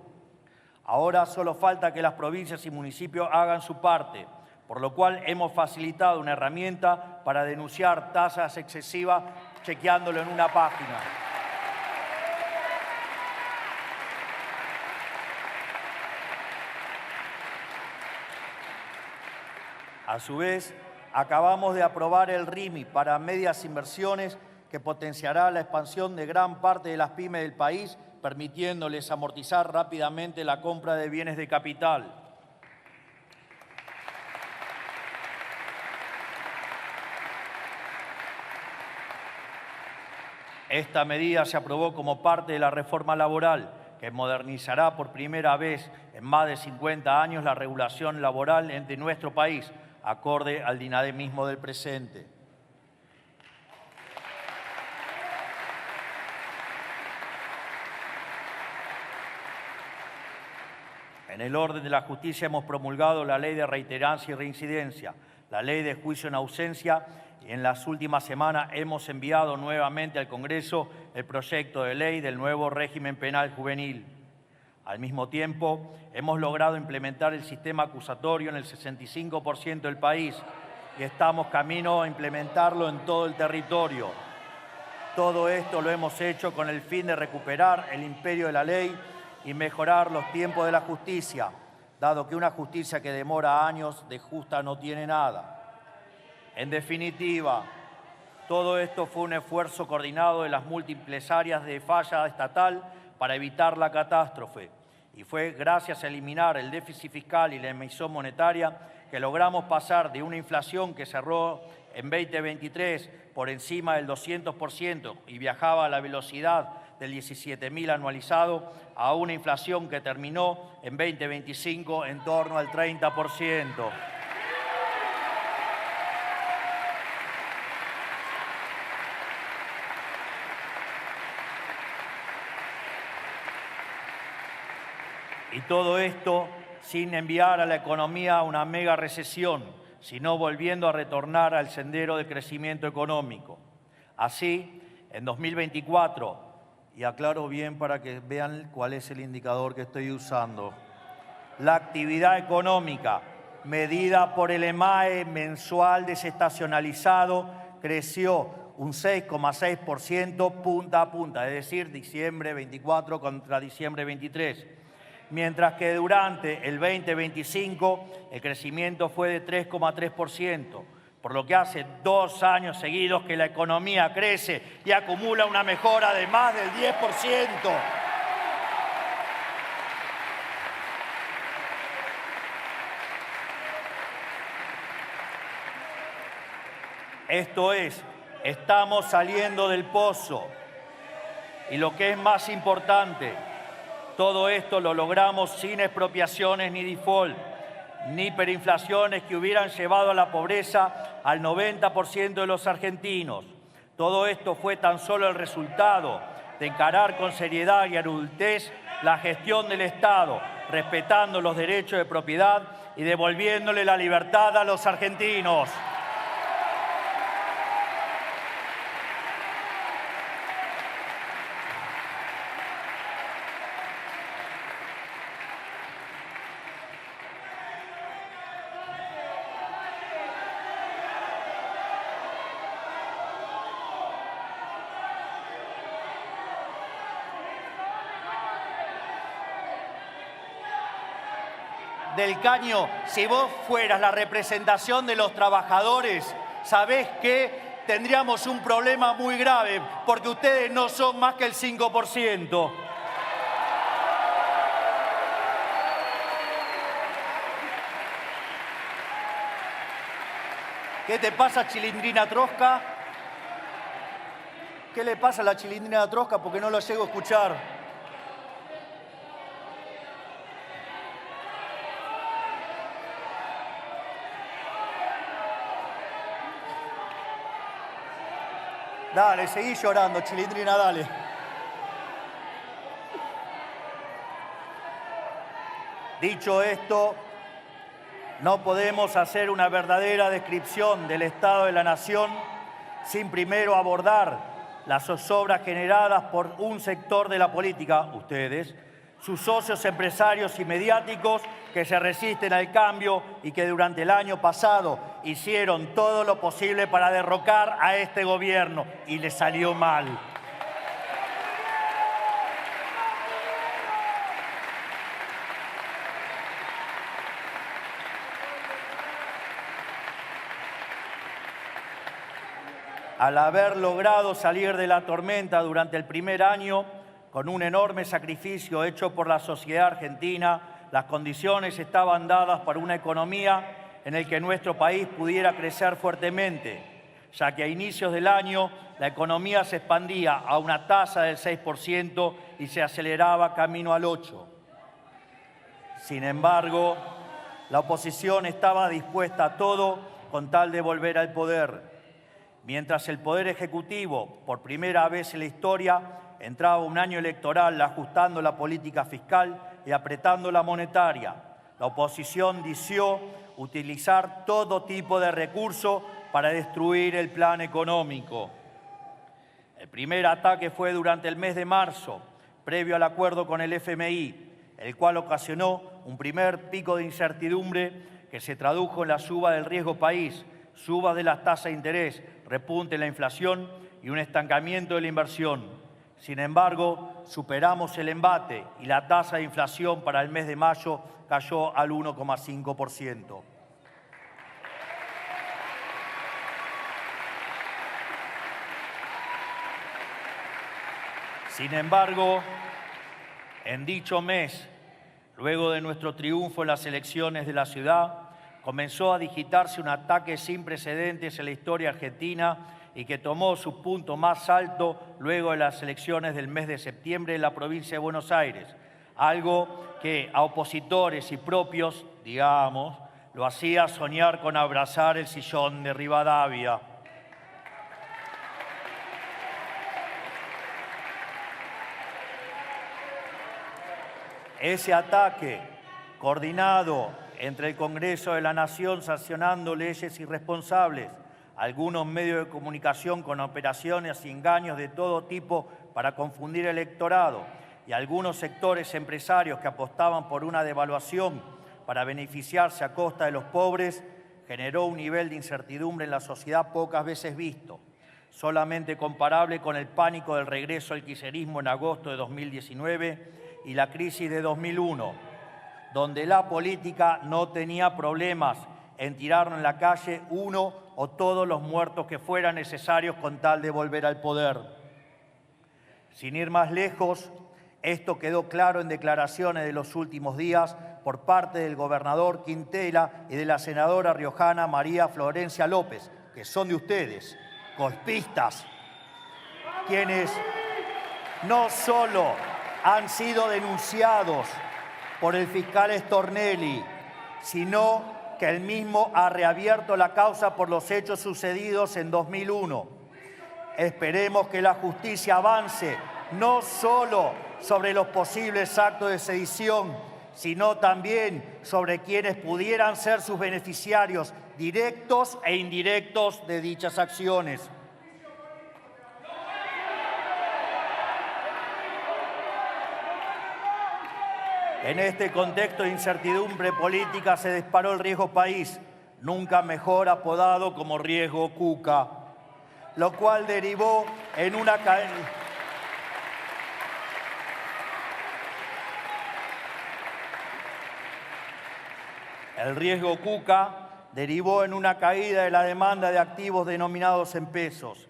Ahora solo falta que las provincias y municipios hagan su parte, por lo cual hemos facilitado una herramienta para denunciar tasas excesivas chequeándolo en una página. A su vez, acabamos de aprobar el RIMI para medias inversiones que potenciará la expansión de gran parte de las pymes del país, permitiéndoles amortizar rápidamente la compra de bienes de capital. Esta medida se aprobó como parte de la reforma laboral, que modernizará por primera vez en más de 50 años la regulación laboral de nuestro país, acorde al dinamismo del presente. En el orden de la justicia hemos promulgado la Ley de Reiterancia y Reincidencia, la Ley de Juicio en Ausencia, y en las últimas semanas hemos enviado nuevamente al Congreso el proyecto de ley del nuevo régimen penal juvenil. Al mismo tiempo, hemos logrado implementar el sistema acusatorio en el 65% del país y estamos camino a implementarlo en todo el territorio. Todo esto lo hemos hecho con el fin de recuperar el imperio de la ley y mejorar los tiempos de la justicia, dado que una justicia que demora años de justa no tiene nada. En definitiva, todo esto fue un esfuerzo coordinado de las múltiples áreas de falla estatal para evitar la catástrofe. Y fue gracias a eliminar el déficit fiscal y la emisión monetaria que logramos pasar de una inflación que cerró en 2023 por encima del 200% y viajaba a la velocidad del 17.000 anualizado, a una inflación que terminó en 2025 en torno al 30%. Y todo esto sin enviar a la economía a una mega recesión, sino volviendo a retornar al sendero de crecimiento económico. Así, en 2024, y aclaro bien para que vean cuál es el indicador que estoy usando, la actividad económica medida por el EMAE mensual desestacionalizado creció un 6,6% punta a punta, es decir, diciembre 24 contra diciembre 23. Mientras que durante el 2025 el crecimiento fue de 3,3%, por lo que hace 2 años seguidos que la economía crece y acumula una mejora de más del 10%. Esto es, estamos saliendo del pozo. Y lo que es más importante, todo esto lo logramos sin expropiaciones ni default, ni hiperinflaciones que hubieran llevado a la pobreza al 90% de los argentinos. Todo esto fue tan solo el resultado de encarar con seriedad y adultez la gestión del Estado, respetando los derechos de propiedad y devolviéndole la libertad a los argentinos. Del Caño, si vos fueras la representación de los trabajadores, ¿sabés qué? Tendríamos un problema muy grave, porque ustedes no son más que el 5%. ¿Qué te pasa, Chilindrina Trosca? ¿Qué le pasa a la Chilindrina Trosca? Porque no lo llego a escuchar. Dale, seguí llorando, Chilindrina, dale. Dicho esto, no podemos hacer una verdadera descripción del estado de la nación sin primero abordar las zozobras generadas por un sector de la política, ustedes, sus socios empresarios y mediáticos que se resisten al cambio y que durante el año pasado hicieron todo lo posible para derrocar a este gobierno y les salió mal. Al haber logrado salir de la tormenta durante el primer año, con un enorme sacrificio hecho por la sociedad argentina, las condiciones estaban dadas para una economía en la que nuestro país pudiera crecer fuertemente, ya que a inicios del año la economía se expandía a una tasa del 6% y se aceleraba camino al 8%. Sin embargo, la oposición estaba dispuesta a todo con tal de volver al poder. Mientras el Poder Ejecutivo, por primera vez en la historia, entraba un año electoral ajustando la política fiscal y apretando la monetaria, la oposición deseó utilizar todo tipo de recursos para destruir el plan económico. El primer ataque fue durante el mes de marzo, previo al acuerdo con el FMI, el cual ocasionó un primer pico de incertidumbre que se tradujo en la suba del riesgo país, suba de las tasas de interés, repunte en la inflación y un estancamiento de la inversión. Sin embargo, superamos el embate y la tasa de inflación para el mes de mayo cayó al 1,5%. Sin embargo, en dicho mes, luego de nuestro triunfo en las elecciones de la ciudad, comenzó a digitarse un ataque sin precedentes en la historia argentina y que tomó su punto más alto luego de las elecciones del mes de septiembre en la provincia de Buenos Aires, algo que a opositores y propios, digamos, lo hacía soñar con abrazar el sillón de Rivadavia. Ese ataque coordinado entre el Congreso de la Nación sancionando leyes irresponsables, algunos medios de comunicación con operaciones y engaños de todo tipo para confundir el electorado y algunos sectores empresarios que apostaban por una devaluación para beneficiarse a costa de los pobres, generó un nivel de incertidumbre en la sociedad pocas veces visto, solamente comparable con el pánico del regreso al kirchnerismo en agosto de 2019 y la crisis de 2001, donde la política no tenía problemas en tirar en la calle uno o todos los muertos que fueran necesarios con tal de volver al poder. Sin ir más lejos, esto quedó claro en declaraciones de los últimos días por parte del gobernador Quintela y de la senadora riojana María Florencia López, que son de ustedes, golpistas, quienes no solo han sido denunciados por el fiscal Stornelli, sino que él mismo ha reabierto la causa por los hechos sucedidos en 2001. Esperemos que la justicia avance no solo sobre los posibles actos de sedición, sino también sobre quienes pudieran ser sus beneficiarios directos e indirectos de dichas acciones. En este contexto de incertidumbre política se disparó el riesgo país, nunca mejor apodado como riesgo Cuca, lo cual derivó en una El riesgo Cuca derivó en una caída de la demanda de activos denominados en pesos.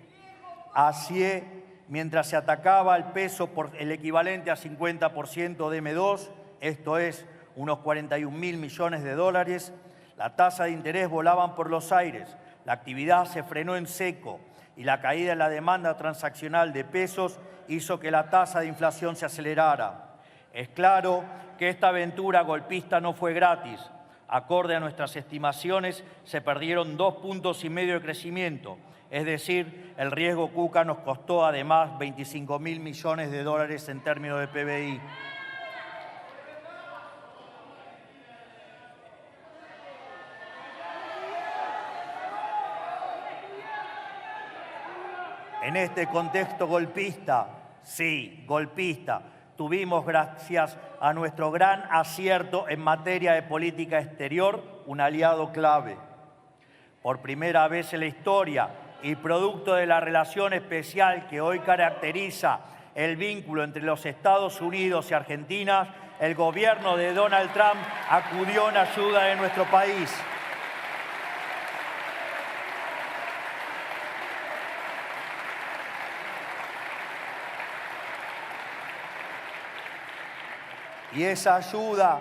Así, mientras se atacaba el peso por el equivalente a 50% de M2, esto es, unos 41.000 millones de dólares, la tasa de interés volaban por los aires, la actividad se frenó en seco y la caída en la demanda transaccional de pesos hizo que la tasa de inflación se acelerara. Es claro que esta aventura golpista no fue gratis. Acorde a nuestras estimaciones, se perdieron 2,5 puntos de crecimiento, es decir, el riesgo Cuca nos costó además 25.000 millones de dólares en términos de PBI. En este contexto golpista, sí, golpista, tuvimos, gracias a nuestro gran acierto en materia de política exterior, un aliado clave. Por primera vez en la historia y producto de la relación especial que hoy caracteriza el vínculo entre los Estados Unidos y Argentina, el gobierno de Donald Trump acudió en ayuda de nuestro país. Y esa ayuda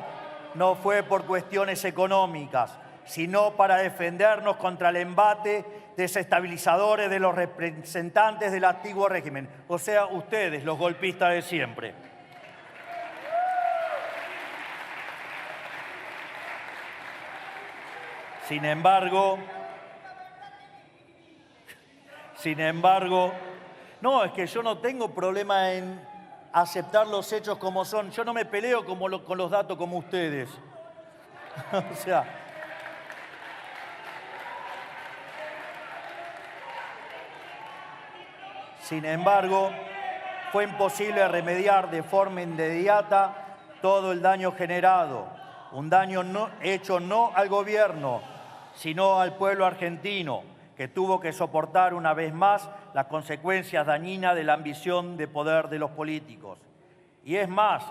no fue por cuestiones económicas, sino para defendernos contra el embate desestabilizadores de los representantes del antiguo régimen, o sea, ustedes, los golpistas de siempre. Sin embargo, no, es que yo no tengo problema en aceptar los hechos como son. Yo no me peleo con los datos como ustedes. O sea, sin embargo, fue imposible remediar de forma inmediata todo el daño generado. Un daño hecho no al gobierno, sino al pueblo argentino, que tuvo que soportar una vez más las consecuencias dañinas de la ambición de poder de los políticos. Y es más,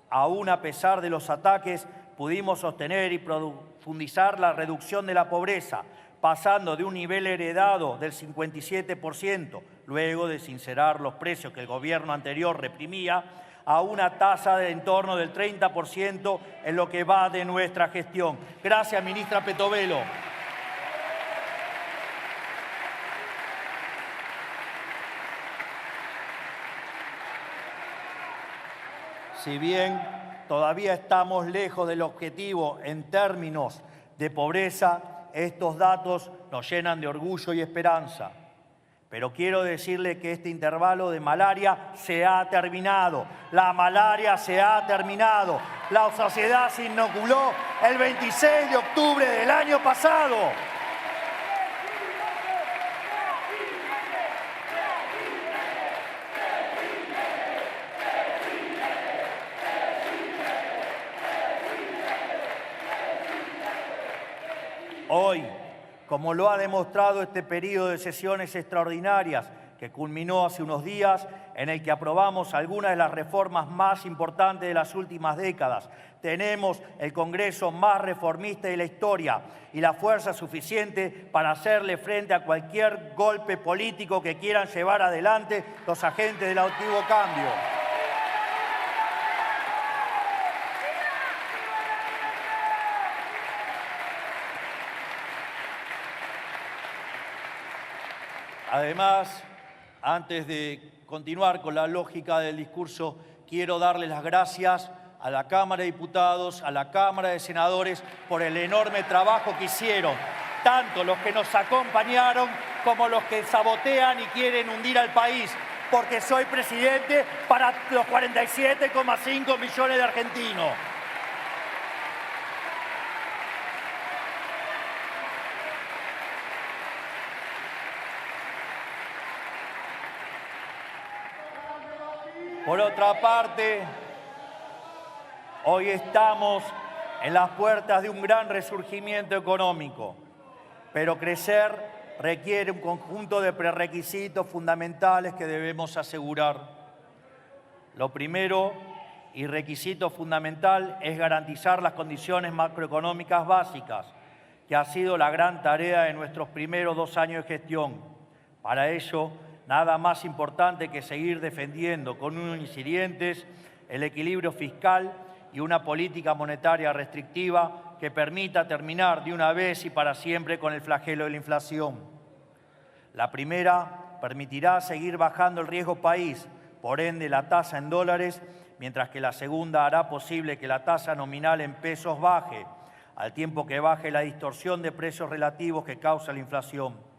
aún a pesar de los ataques, pudimos sostener y profundizar la reducción de la pobreza, pasando de un nivel heredado del 57%, luego de sincerar los precios que el gobierno anterior reprimía, a una tasa de en torno del 30% en lo que va de nuestra gestión. Gracias, ministra Petovelo. Si bien todavía estamos lejos del objetivo en términos de pobreza, estos datos nos llenan de orgullo y esperanza. Pero quiero decirle que este intervalo de malaria se ha terminado. La malaria se ha terminado. La sociedad se inoculó el 26 de octubre del año pasado. Hoy, como lo ha demostrado este periodo de sesiones extraordinarias que culminó hace unos días, en el que aprobamos algunas de las reformas más importantes de las últimas décadas. Tenemos el Congreso más reformista de la historia y la fuerza suficiente para hacerle frente a cualquier golpe político que quieran llevar adelante los agentes del antiguo cambio. Además, antes de continuar con la lógica del discurso, quiero darles las gracias a la Cámara de Diputados, a la Cámara de Senadores, por el enorme trabajo que hicieron, tanto los que nos acompañaron como los que sabotean y quieren hundir al país, porque soy presidente para los 47,5 millones de argentinos. Por otra parte, hoy estamos en las puertas de un gran resurgimiento económico, pero crecer requiere un conjunto de prerequisitos fundamentales que debemos asegurar. Lo primero y requisito fundamental es garantizar las condiciones macroeconómicas básicas, que ha sido la gran tarea de nuestros primeros 2 años de gestión. Para ello, nada más importante que seguir defendiendo con uñas y dientes el equilibrio fiscal y una política monetaria restrictiva que permita terminar de una vez y para siempre con el flagelo de la inflación. La primera permitirá seguir bajando el riesgo país, por ende la tasa en dólares, mientras que la segunda hará posible que la tasa nominal en pesos baje, al tiempo que baje la distorsión de precios relativos que causa la inflación.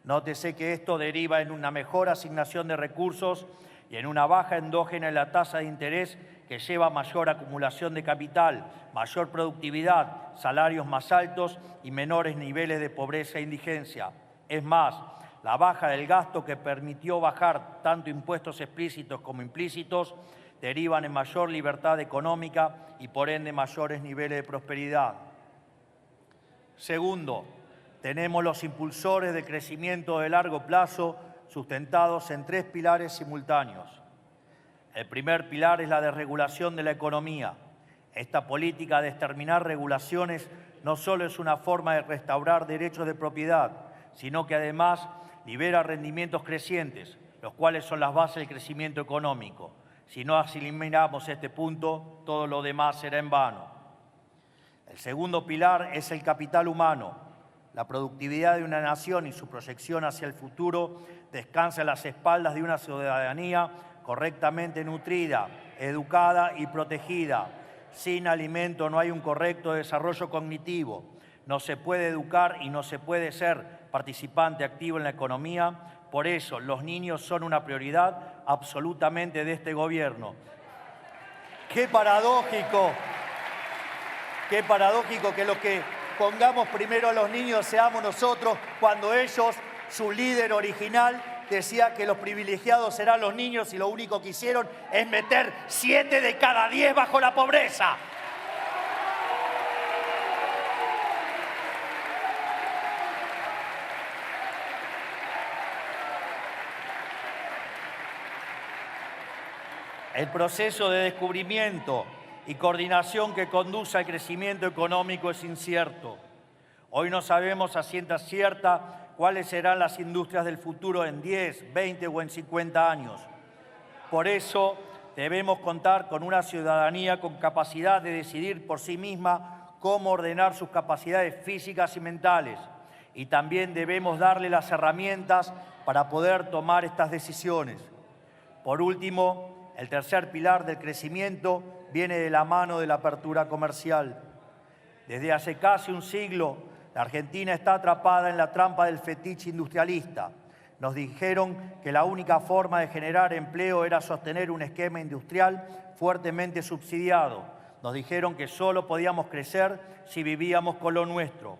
Nótese que esto deriva en una mejor asignación de recursos y en una baja endógena en la tasa de interés que lleva a mayor acumulación de capital, mayor productividad, salarios más altos y menores niveles de pobreza e indigencia. Es más, la baja del gasto que permitió bajar tanto impuestos explícitos como implícitos derivan en mayor libertad económica y por ende mayores niveles de prosperidad. Segundo, tenemos los impulsores de crecimiento de largo plazo sustentados en 3 pilares simultáneos. El primer pilar es la desregulación de la economía. Esta política de exterminar regulaciones no solo es una forma de restaurar derechos de propiedad, sino que además libera rendimientos crecientes, los cuales son las bases del crecimiento económico. Si no eliminamos este punto, todo lo demás será en vano. El segundo pilar es el capital humano. La productividad de una nación y su proyección hacia el futuro descansa en las espaldas de una ciudadanía correctamente nutrida, educada y protegida. Sin alimento no hay un correcto desarrollo cognitivo. No se puede educar y no se puede ser participante activo en la economía. Por eso, los niños son una prioridad absolutamente de este gobierno. Qué paradójico que lo que pongamos primero a los niños seamos nosotros, cuando ellos, su líder original, decía que los privilegiados serán los niños y lo único que hicieron es meter 7 de cada 10 bajo la pobreza. El proceso de descubrimiento y coordinación que conduce al crecimiento económico es incierto. Hoy no sabemos a ciencia cierta cuáles serán las industrias del futuro en 10, 20 o en 50 años. Por eso debemos contar con una ciudadanía con capacidad de decidir por sí misma cómo ordenar sus capacidades físicas y mentales. Y también debemos darle las herramientas para poder tomar estas decisiones. Por último, el tercer pilar del crecimiento viene de la mano de la apertura comercial. Desde hace casi un siglo, la Argentina está atrapada en la trampa del fetiche industrialista. Nos dijeron que la única forma de generar empleo era sostener un esquema industrial fuertemente subsidiado. Nos dijeron que solo podíamos crecer si vivíamos con lo nuestro.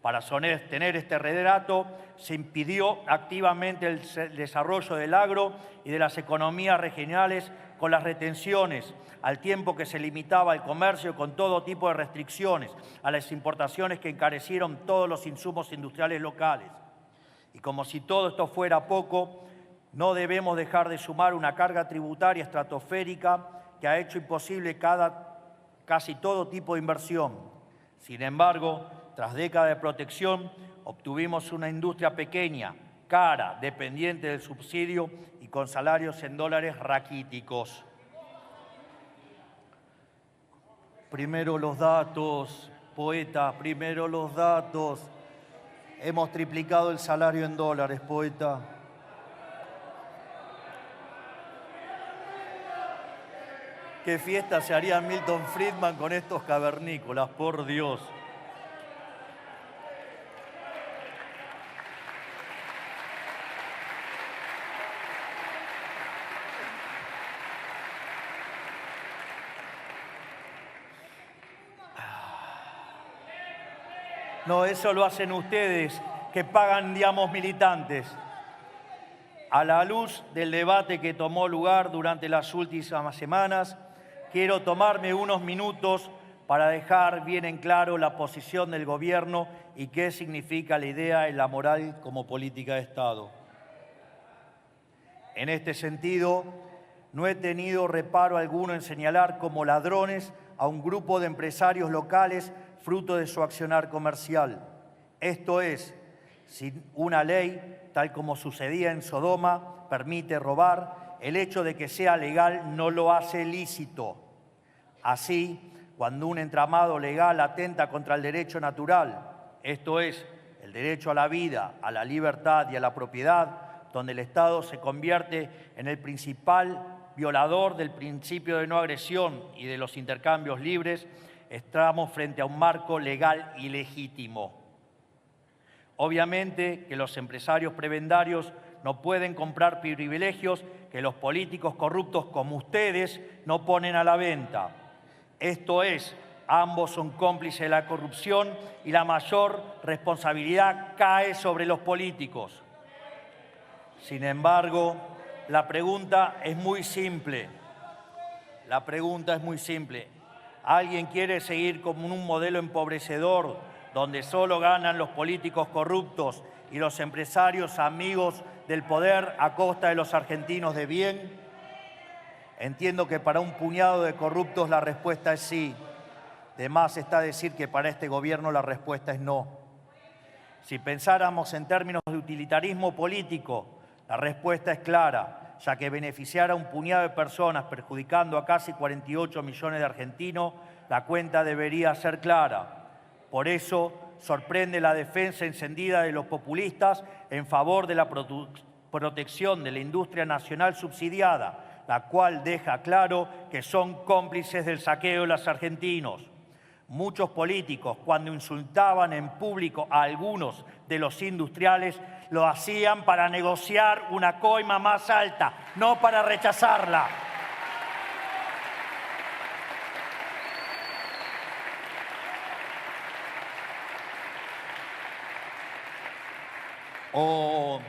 Para sostener este relato, se impidió activamente el desarrollo del agro y de las economías regionales con las retenciones, al tiempo que se limitaba el comercio con todo tipo de restricciones, a las importaciones que encarecieron todos los insumos industriales locales. Y como si todo esto fuera poco, no debemos dejar de sumar una carga tributaria estratosférica que ha hecho imposible casi todo tipo de inversión. Sin embargo, tras décadas de protección, obtuvimos una industria pequeña, cara, dependiente del subsidio y con salarios en dólares raquíticos. Primero los datos, poeta, primero los datos. Hemos triplicado el salario en dólares, poeta. ¿Qué fiesta se haría Milton Friedman con estos cavernícolas, por Dios? No, eso lo hacen ustedes, que pagan, digamos, militantes. A la luz del debate que tomó lugar durante las últimas semanas, quiero tomarme unos minutos para dejar bien en claro la posición del gobierno y qué significa la idea de la moral como política de Estado. En este sentido, no he tenido reparo alguno en señalar como ladrones a un grupo de empresarios locales fruto de su accionar comercial. Esto es, si una ley, tal como sucedía en Sodoma, permite robar, el hecho de que sea legal no lo hace lícito. Así, cuando un entramado legal atenta contra el derecho natural, esto es, el derecho a la vida, a la libertad y a la propiedad, donde el Estado se convierte en el principal violador del principio de no agresión y de los intercambios libres, estamos frente a un marco legal ilegítimo. Obviamente que los empresarios prebendarios no pueden comprar privilegios que los políticos corruptos como ustedes no ponen a la venta. Esto es, ambos son cómplices de la corrupción y la mayor responsabilidad cae sobre los políticos. Sin embargo, la pregunta es muy simple. ¿Alguien quiere seguir como un modelo empobrecedor donde solo ganan los políticos corruptos y los empresarios amigos del poder a costa de los argentinos de bien? Entiendo que para un puñado de corruptos la respuesta es sí. De más está decir que para este gobierno la respuesta es no. Si pensáramos en términos de utilitarismo político, la respuesta es clara, ya que beneficiar a un puñado de personas perjudicando a casi 48 millones de argentinos, la cuenta debería ser clara. Por eso sorprende la defensa encendida de los populistas en favor de la protección de la industria nacional subsidiada, la cual deja claro que son cómplices del saqueo de los argentinos. Muchos políticos, cuando insultaban en público a algunos de los industriales, lo hacían para negociar una coima más alta, no para rechazarla. ¿O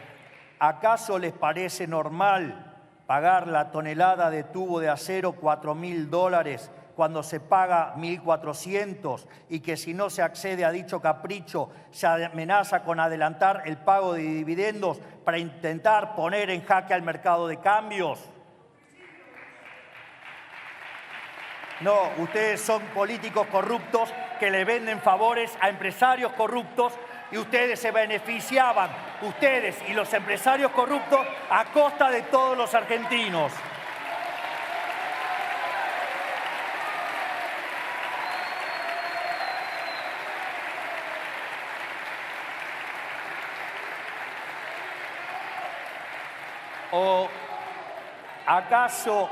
acaso les parece normal pagar la tonelada de tubo de acero $4.000 cuando se paga 1.400 y que si no se accede a dicho capricho se amenaza con adelantar el pago de dividendos para intentar poner en jaque al mercado de cambios? No, ustedes son políticos corruptos que le venden favores a empresarios corruptos y ustedes se beneficiaban, ustedes y los empresarios corruptos, a costa de todos los argentinos. ¿O acaso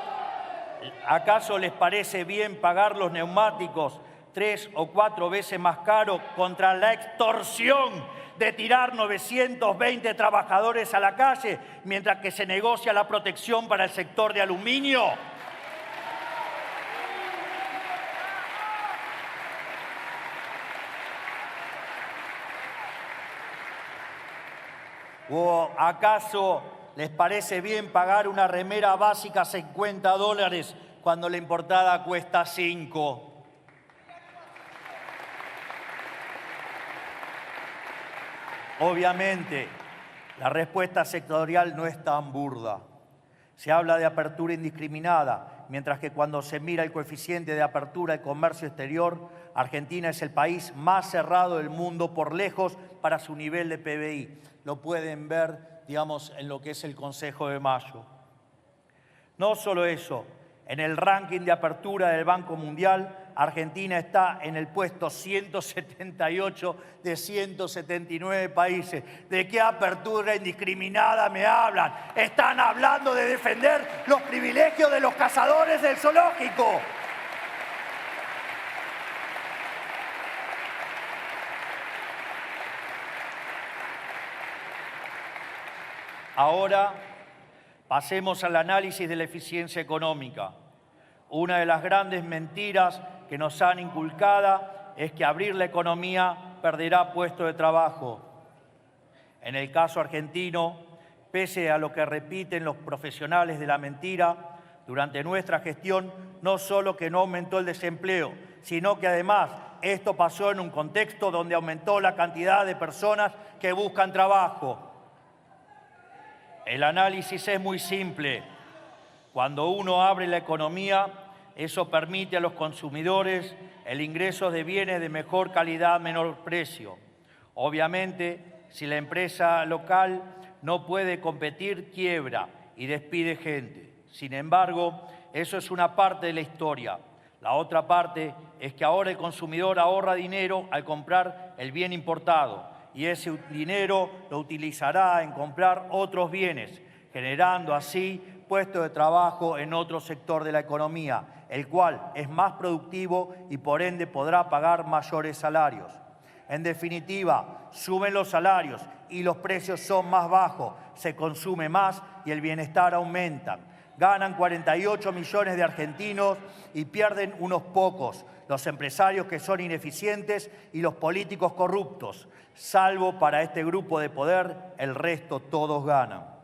les parece bien pagar los neumáticos 3 o 4 veces más caro contra la extorsión de tirar 920 trabajadores a la calle mientras que se negocia la protección para el sector de aluminio? ¿O acaso les parece bien pagar una remera básica $50 cuando la importada cuesta 5? Obviamente, la respuesta sectorial no es tan burda. Se habla de apertura indiscriminada, mientras que cuando se mira el coeficiente de apertura del comercio exterior, Argentina es el país más cerrado del mundo por lejos para su nivel de PBI. Lo pueden ver, digamos, en lo que es el Consejo de Mayo. No solo eso, en el ranking de apertura del Banco Mundial, Argentina está en el puesto 178 de 179 países. ¿De qué apertura indiscriminada me hablan? Están hablando de defender los privilegios de los cazadores del zoológico. Ahora pasemos al análisis de la eficiencia económica. Una de las grandes mentiras que nos han inculcado es que abrir la economía perderá puestos de trabajo. En el caso argentino, pese a lo que repiten los profesionales de la mentira, durante nuestra gestión no solo que no aumentó el desempleo, sino que además esto pasó en un contexto donde aumentó la cantidad de personas que buscan trabajo. El análisis es muy simple. Cuando uno abre la economía, eso permite a los consumidores el ingreso de bienes de mejor calidad a menor precio. Obviamente, si la empresa local no puede competir, quiebra y despide gente. Sin embargo, eso es una parte de la historia. La otra parte es que ahora el consumidor ahorra dinero al comprar el bien importado y ese dinero lo utilizará en comprar otros bienes, generando así puestos de trabajo en otro sector de la economía, el cual es más productivo y por ende podrá pagar mayores salarios. En definitiva, suben los salarios y los precios son más bajos, se consume más y el bienestar aumenta. Ganan 48 millones de argentinos y pierden unos pocos, los empresarios que son ineficientes y los políticos corruptos. Salvo para este grupo de poder, el resto todos ganan.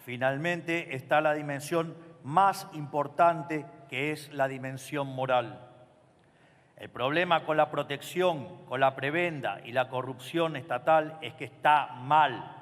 Finalmente está la dimensión más importante, que es la dimensión moral. El problema con la protección, con la prebenda y la corrupción estatal es que está mal.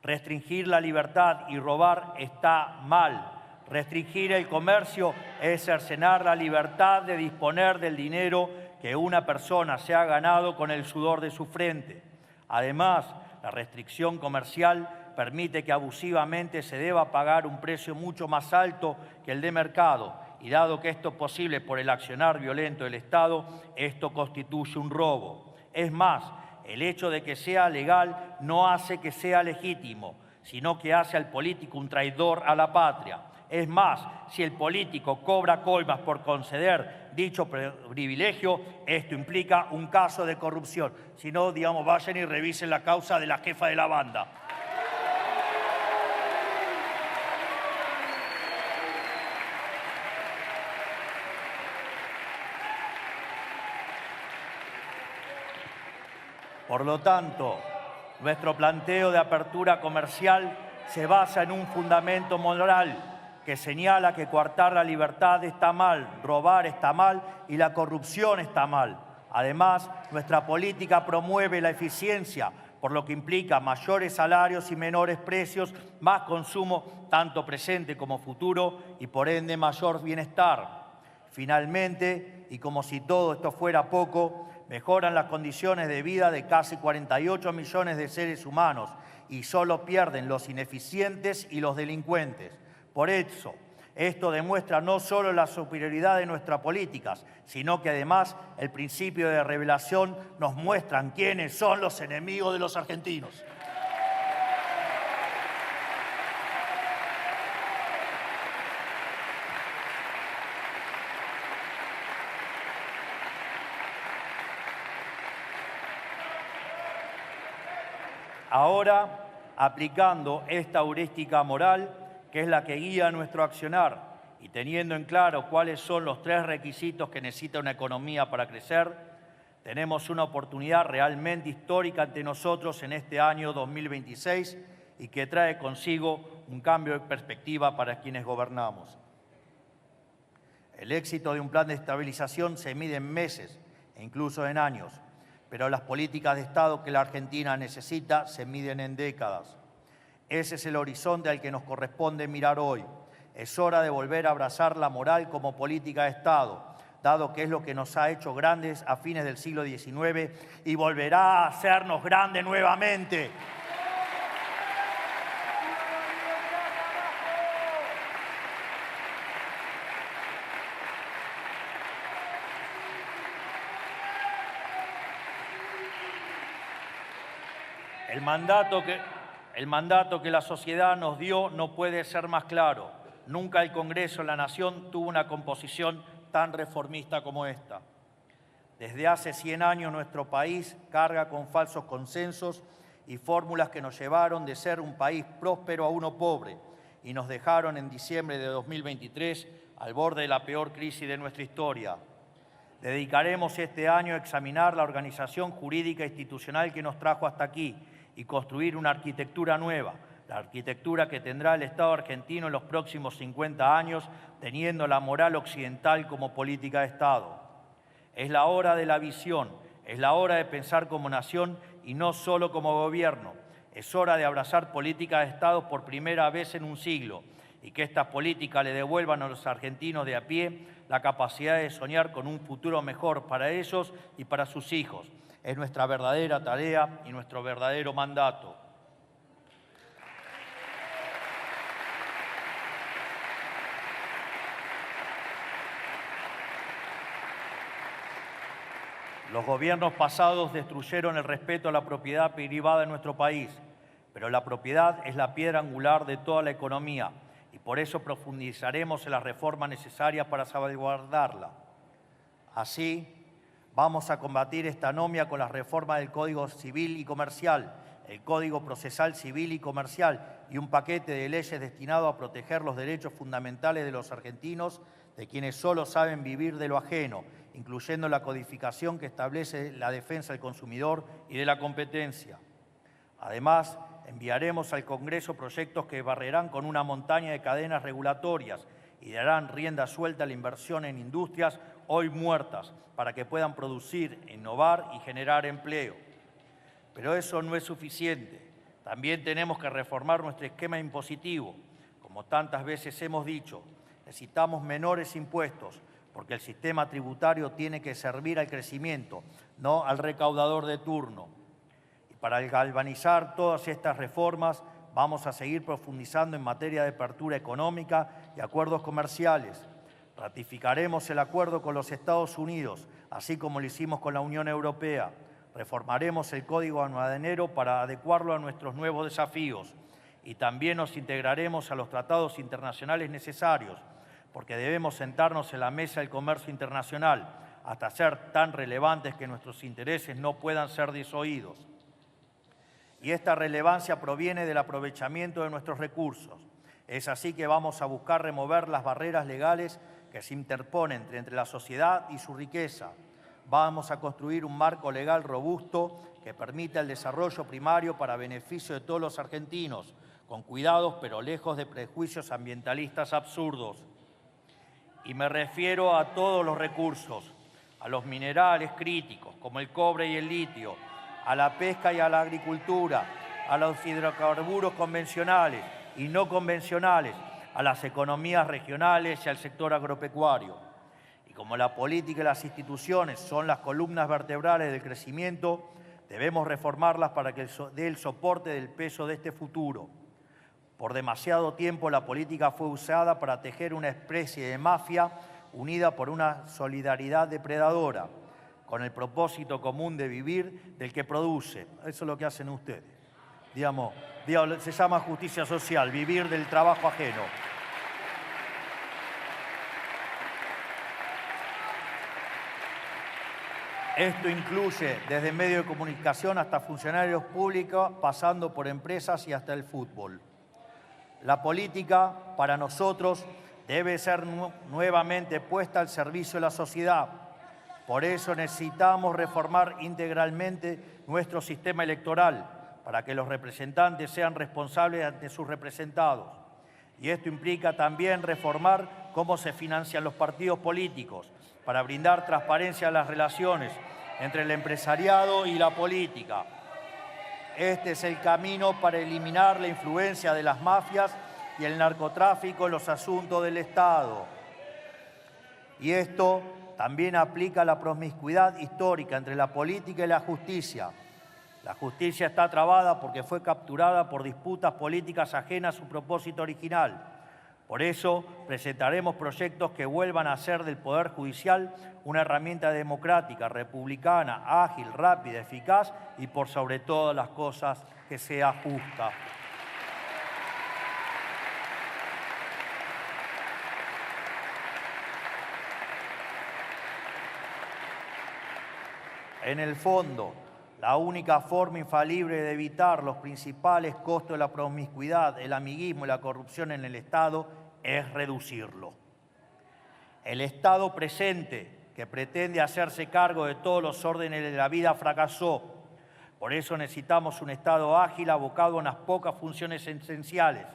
Restringir la libertad y robar está mal. Restringir el comercio es cercenar la libertad de disponer del dinero que una persona se ha ganado con el sudor de su frente. Además, la restricción comercial permite que abusivamente se deba pagar un precio mucho más alto que el de mercado, y dado que esto es posible por el accionar violento del Estado, esto constituye un robo. Es más, el hecho de que sea legal no hace que sea legítimo, sino que hace al político un traidor a la patria. Es más, si el político cobra coimas por conceder dicho privilegio, esto implica un caso de corrupción. Si no, digamos, vayan y revisen la causa de la jefa de la banda. Por lo tanto, nuestro planteo de apertura comercial se basa en un fundamento moral que señala que coartar la libertad está mal, robar está mal y la corrupción está mal. Además, nuestra política promueve la eficiencia, por lo que implica mayores salarios y menores precios, más consumo, tanto presente como futuro, y por ende mayor bienestar. Finalmente, y como si todo esto fuera poco, mejoran las condiciones de vida de casi 48 millones de seres humanos y solo pierden los ineficientes y los delincuentes. Por eso, Esto demuestra no solo la superioridad de nuestras políticas, sino que además el principio de revelación nos muestran quiénes son los enemigos de los argentinos. Ahora, aplicando esta heurística moral, que es la que guía nuestro accionar, y teniendo en claro cuáles son los 3 requisitos que necesita una economía para crecer, tenemos una oportunidad realmente histórica ante nosotros en este año 2026 y que trae consigo un cambio de perspectiva para quienes gobernamos. El éxito de un plan de estabilización se mide en meses e incluso en años, pero las políticas de Estado que la Argentina necesita se miden en décadas. Ese es el horizonte al que nos corresponde mirar hoy. Es hora de volver a abrazar la moral como política de Estado, dado que es lo que nos ha hecho grandes a fines del siglo XIX y volverá a hacernos grandes nuevamente. El mandato que la sociedad nos dio no puede ser más claro. Nunca el Congreso de la Nación tuvo una composición tan reformista como esta. Desde hace 100 años nuestro país carga con falsos consensos y fórmulas que nos llevaron de ser un país próspero a uno pobre y nos dejaron en diciembre de 2023 al borde de la peor crisis de nuestra historia. Dedicaremos este año a examinar la organización jurídica e institucional que nos trajo hasta aquí y construir una arquitectura nueva, la arquitectura que tendrá el Estado argentino en los próximos 50 años, teniendo la moral occidental como política de Estado. Es la hora de la visión, es la hora de pensar como nación y no solo como gobierno. Es hora de abrazar políticas de Estado por primera vez en un siglo y que estas políticas le devuelvan a los argentinos de a pie la capacidad de soñar con un futuro mejor para ellos y para sus hijos. Es nuestra verdadera tarea y nuestro verdadero mandato. Los gobiernos pasados destruyeron el respeto a la propiedad privada en nuestro país, pero la propiedad es la piedra angular de toda la economía y por eso profundizaremos en las reformas necesarias para salvaguardarla. Así, vamos a combatir esta anomia con las reformas del Código Civil y Comercial, el Código Procesal Civil y Comercial y un paquete de leyes destinado a proteger los derechos fundamentales de los argentinos, de quienes solo saben vivir de lo ajeno, incluyendo la codificación que establece la defensa del consumidor y de la competencia. Además, enviaremos al Congreso proyectos que barrerán con una montaña de cadenas regulatorias y darán rienda suelta a la inversión en industrias hoy muertas para que puedan producir, innovar y generar empleo. Pero eso no es suficiente. También tenemos que reformar nuestro esquema impositivo. Como tantas veces hemos dicho, necesitamos menores impuestos porque el sistema tributario tiene que servir al crecimiento, no al recaudador de turno. Y para galvanizar todas estas reformas, vamos a seguir profundizando en materia de apertura económica y acuerdos comerciales. Ratificaremos el acuerdo con los Estados Unidos, así como lo hicimos con la Unión Europea. Reformaremos el Código Aduanero para adecuarlo a nuestros nuevos desafíos. Y también nos integraremos a los tratados internacionales necesarios, porque debemos sentarnos en la mesa del comercio internacional hasta ser tan relevantes que nuestros intereses no puedan ser desoídos. Y esta relevancia proviene del aprovechamiento de nuestros recursos. Es así que vamos a buscar remover las barreras legales que se interponen entre la sociedad y su riqueza. Vamos a construir un marco legal robusto que permita el desarrollo primario para beneficio de todos los argentinos, con cuidados pero lejos de prejuicios ambientalistas absurdos. Y me refiero a todos los recursos, a los minerales críticos como el cobre y el litio, a la pesca y a la agricultura, a los hidrocarburos convencionales y no convencionales, a las economías regionales y al sector agropecuario. Y como la política y las instituciones son las columnas vertebrales del crecimiento, debemos reformarlas para que dé el soporte del peso de este futuro. Por demasiado tiempo la política fue usada para tejer una especie de mafia unida por una solidaridad depredadora, con el propósito común de vivir del que produce. Eso es lo que hacen ustedes. Digamos, se llama justicia social, vivir del trabajo ajeno. Esto incluye desde medios de comunicación hasta funcionarios públicos, pasando por empresas y hasta el fútbol. La política, para nosotros, debe ser nuevamente puesta al servicio de la sociedad. Por eso necesitamos reformar integralmente nuestro sistema electoral, para que los representantes sean responsables ante sus representados. Y esto implica también reformar cómo se financian los partidos políticos, para brindar transparencia a las relaciones entre el empresariado y la política. Este es el camino para eliminar la influencia de las mafias y el narcotráfico en los asuntos del Estado. Y esto también aplica a la promiscuidad histórica entre la política y la justicia. La justicia está trabada porque fue capturada por disputas políticas ajenas a su propósito original. Por eso presentaremos proyectos que vuelvan a hacer del Poder Judicial una herramienta democrática, republicana, ágil, rápida, eficaz y por sobre todas las cosas que sea justa. En el fondo, la única forma infalible de evitar los principales costos de la promiscuidad, el amiguismo y la corrupción en el Estado es reducirlo. El Estado presente, que pretende hacerse cargo de todos los órdenes de la vida, fracasó. Por eso necesitamos un Estado ágil abocado a unas pocas funciones esenciales,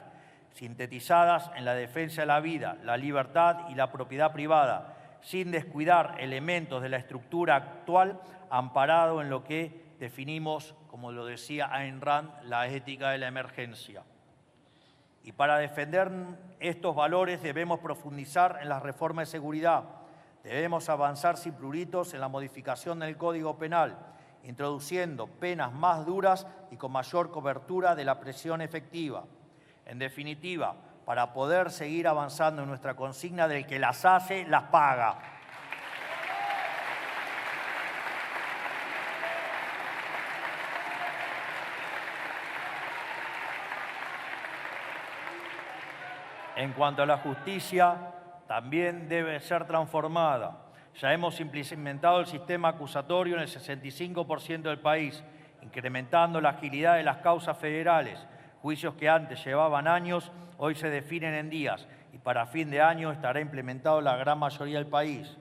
sintetizadas en la defensa de la vida, la libertad y la propiedad privada, sin descuidar elementos de la estructura actual, amparado en lo que definimos, como lo decía Ayn Rand, la ética de la emergencia. Y para defender estos valores debemos profundizar en las reformas de seguridad. Debemos avanzar sin pruritos en la modificación del Código Penal, introduciendo penas más duras y con mayor cobertura de la prisión efectiva. En definitiva, para poder seguir avanzando en nuestra consigna del que las hace, las paga. En cuanto a la justicia, también debe ser transformada. Ya hemos implementado el sistema acusatorio en el 65% del país, incrementando la agilidad de las causas federales. Juicios que antes llevaban años, hoy se definen en días y para fin de año estará implementado en la gran mayoría del país.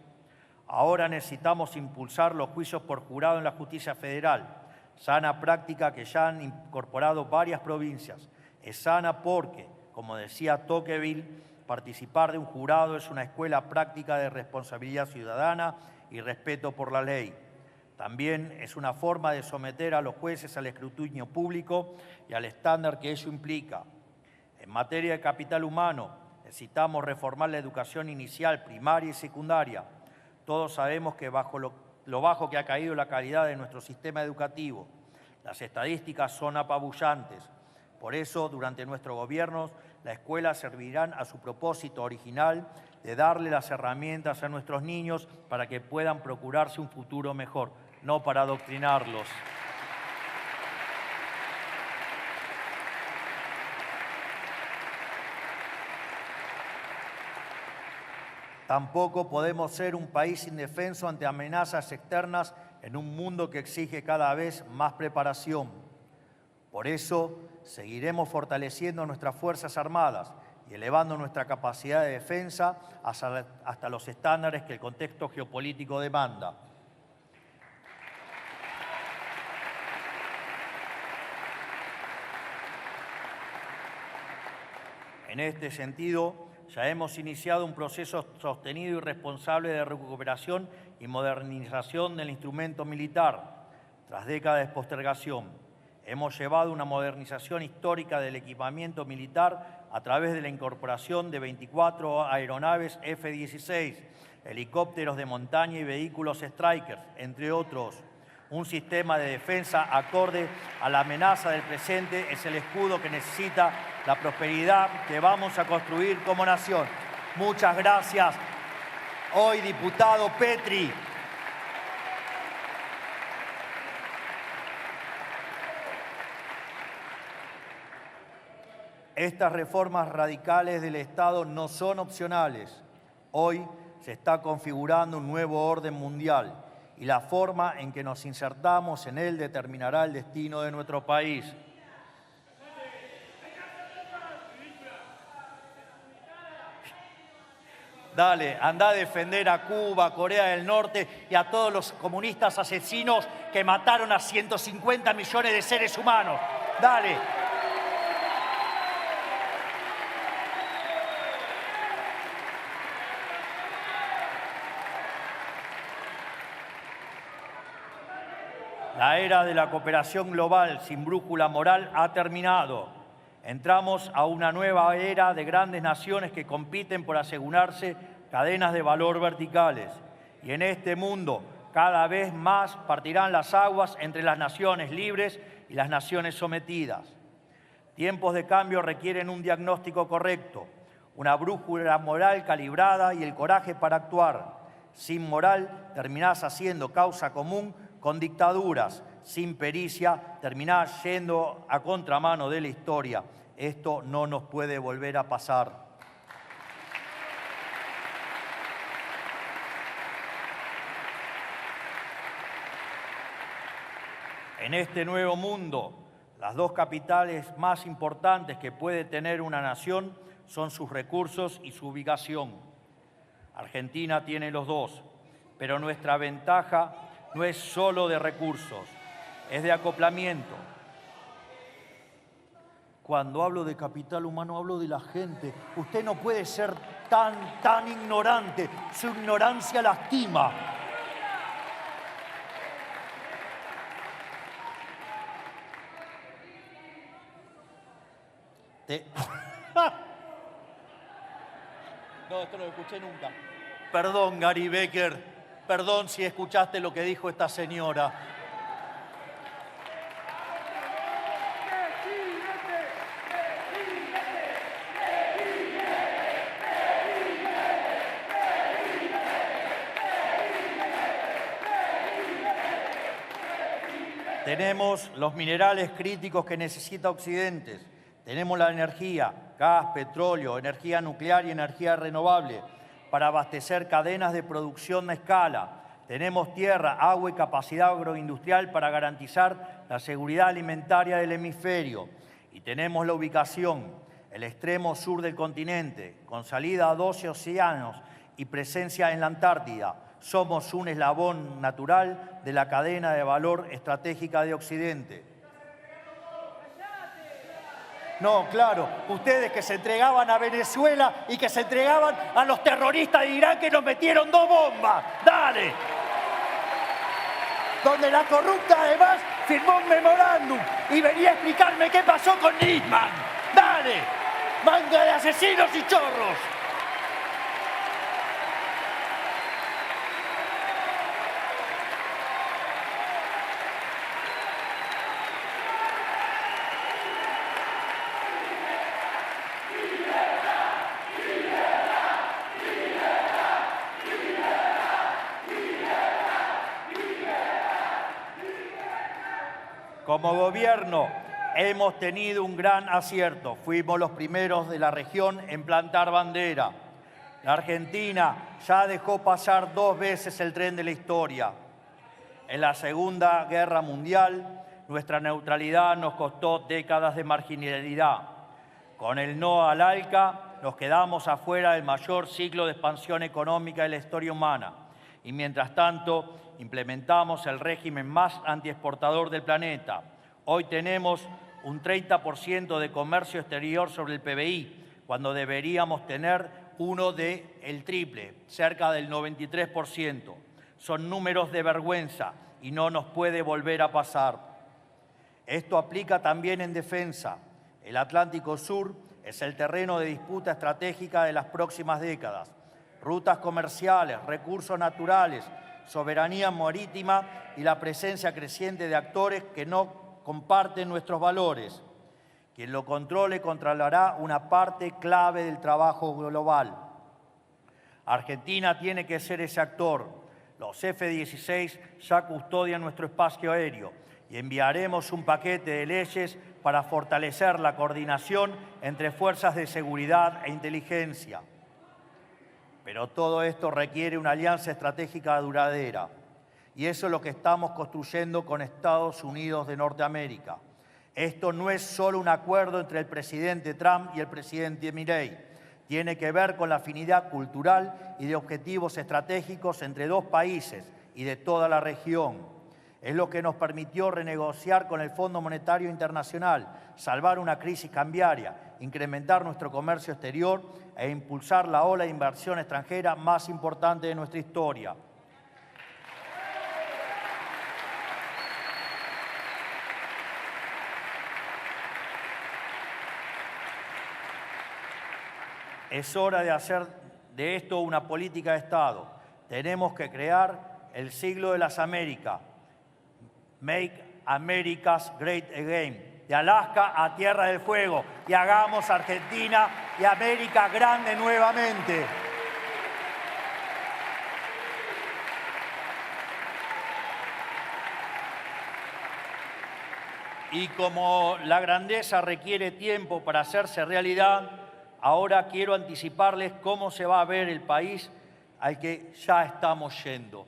Ahora necesitamos impulsar los juicios por jurado en la justicia federal, sana práctica que ya han incorporado varias provincias. Es sana porque, como decía Tocqueville, participar de un jurado es una escuela práctica de responsabilidad ciudadana y respeto por la ley. También es una forma de someter a los jueces al escrutinio público y al estándar que ello implica. En materia de capital humano, necesitamos reformar la educación inicial, primaria y secundaria. Todos sabemos que bajo lo bajo que ha caído la calidad de nuestro sistema educativo, las estadísticas son apabullantes. Por eso, durante nuestro gobierno, la escuela servirá a su propósito original de darle las herramientas a nuestros niños para que puedan procurarse un futuro mejor, no para adoctrinarlos. Tampoco podemos ser un país indefenso ante amenazas externas en un mundo que exige cada vez más preparación. Por eso, seguiremos fortaleciendo nuestras Fuerzas Armadas y elevando nuestra capacidad de defensa hasta los estándares que el contexto geopolítico demanda. En este sentido, ya hemos iniciado un proceso sostenido y responsable de recuperación y modernización del instrumento militar, tras décadas de postergación. Hemos llevado una modernización histórica del equipamiento militar a través de la incorporación de 24 aeronaves F-16, helicópteros de montaña y vehículos Strykers, entre otros. Un sistema de defensa acorde a la amenaza del presente es el escudo que necesita la prosperidad que vamos a construir como nación. Muchas gracias. Hoy, diputado Petri. Estas reformas radicales del Estado no son opcionales. Hoy se está configurando un nuevo orden mundial y la forma en que nos insertamos en él determinará el destino de nuestro país. Dale, anda a defender a Cuba, a Corea del Norte y a todos los comunistas asesinos que mataron a 150 millones de seres humanos. Dale. La era de la cooperación global sin brújula moral ha terminado. Entramos a una nueva era de grandes naciones que compiten por asegurarse cadenas de valor verticales. Y en este mundo, cada vez más partirán las aguas entre las naciones libres y las naciones sometidas. Tiempos de cambio requieren un diagnóstico correcto, una brújula moral calibrada y el coraje para actuar. Sin moral, terminás haciendo causa común con dictaduras. Sin pericia, terminás yendo a contramano de la historia. Esto no nos puede volver a pasar. En este nuevo mundo, las dos capitales más importantes que puede tener una nación son sus recursos y su ubicación. Argentina tiene los dos, pero nuestra ventaja no es solo de recursos, es de acoplamiento. Cuando hablo de capital humano, hablo de la gente. Usted no puede ser tan ignorante. Su ignorancia lastima. No, esto no lo escuché nunca. Perdón, Gary Becker. Perdón si escuchaste lo que dijo esta señora. Tenemos los minerales críticos que necesita Occidente. Tenemos la energía, gas, petróleo, energía nuclear y energía renovable para abastecer cadenas de producción a escala. Tenemos tierra, agua y capacidad agroindustrial para garantizar la seguridad alimentaria del hemisferio. Y tenemos la ubicación, el extremo sur del continente, con salida a 12 océanos y presencia en la Antártida. Somos un eslabón natural de la cadena de valor estratégica de Occidente. No, claro, ustedes que se entregaban a Venezuela y que se entregaban a los terroristas de Irán que nos metieron 2 bombas. ¡Dale! Donde la corrupta además firmó un memorándum y venía a explicarme qué pasó con Nisman. ¡Dale! ¡Manga de asesinos y chorros! Como gobierno hemos tenido un gran acierto. Fuimos los primeros de la región en plantar bandera. La Argentina ya dejó pasar 2 veces el tren de la historia. En la Segunda Guerra Mundial, nuestra neutralidad nos costó décadas de marginalidad. Con el no al ALCA, nos quedamos afuera del mayor ciclo de expansión económica de la historia humana. Y mientras tanto, implementamos el régimen más antiexportador del planeta. Hoy tenemos un 30% de comercio exterior sobre el PBI, cuando deberíamos tener uno del triple, cerca del 93%. Son números de vergüenza y no nos puede volver a pasar. Esto aplica también en defensa. El Atlántico Sur es el terreno de disputa estratégica de las próximas décadas. Rutas comerciales, recursos naturales, soberanía marítima y la presencia creciente de actores que no comparten nuestros valores. Quien lo controle controlará una parte clave del trabajo global. Argentina tiene que ser ese actor. Los F-16 ya custodian nuestro espacio aéreo y enviaremos un paquete de leyes para fortalecer la coordinación entre fuerzas de seguridad e inteligencia. Pero todo esto requiere una alianza estratégica duradera. Y eso es lo que estamos construyendo con Estados Unidos de Norteamérica. Esto no es solo un acuerdo entre el presidente Trump y el presidente Milei. Tiene que ver con la afinidad cultural y de objetivos estratégicos entre dos países y de toda la región. Es lo que nos permitió renegociar con el Fondo Monetario Internacional, salvar una crisis cambiaria, incrementar nuestro comercio exterior e impulsar la ola de inversión extranjera más importante de nuestra historia. Es hora de hacer de esto una política de Estado. Tenemos que crear el siglo de las Américas. Make America's Great Again. De Alaska a Tierra del Fuego. Y hagamos Argentina y América grande nuevamente. Y como la grandeza requiere tiempo para hacerse realidad, ahora quiero anticiparles cómo se va a ver el país al que ya estamos yendo.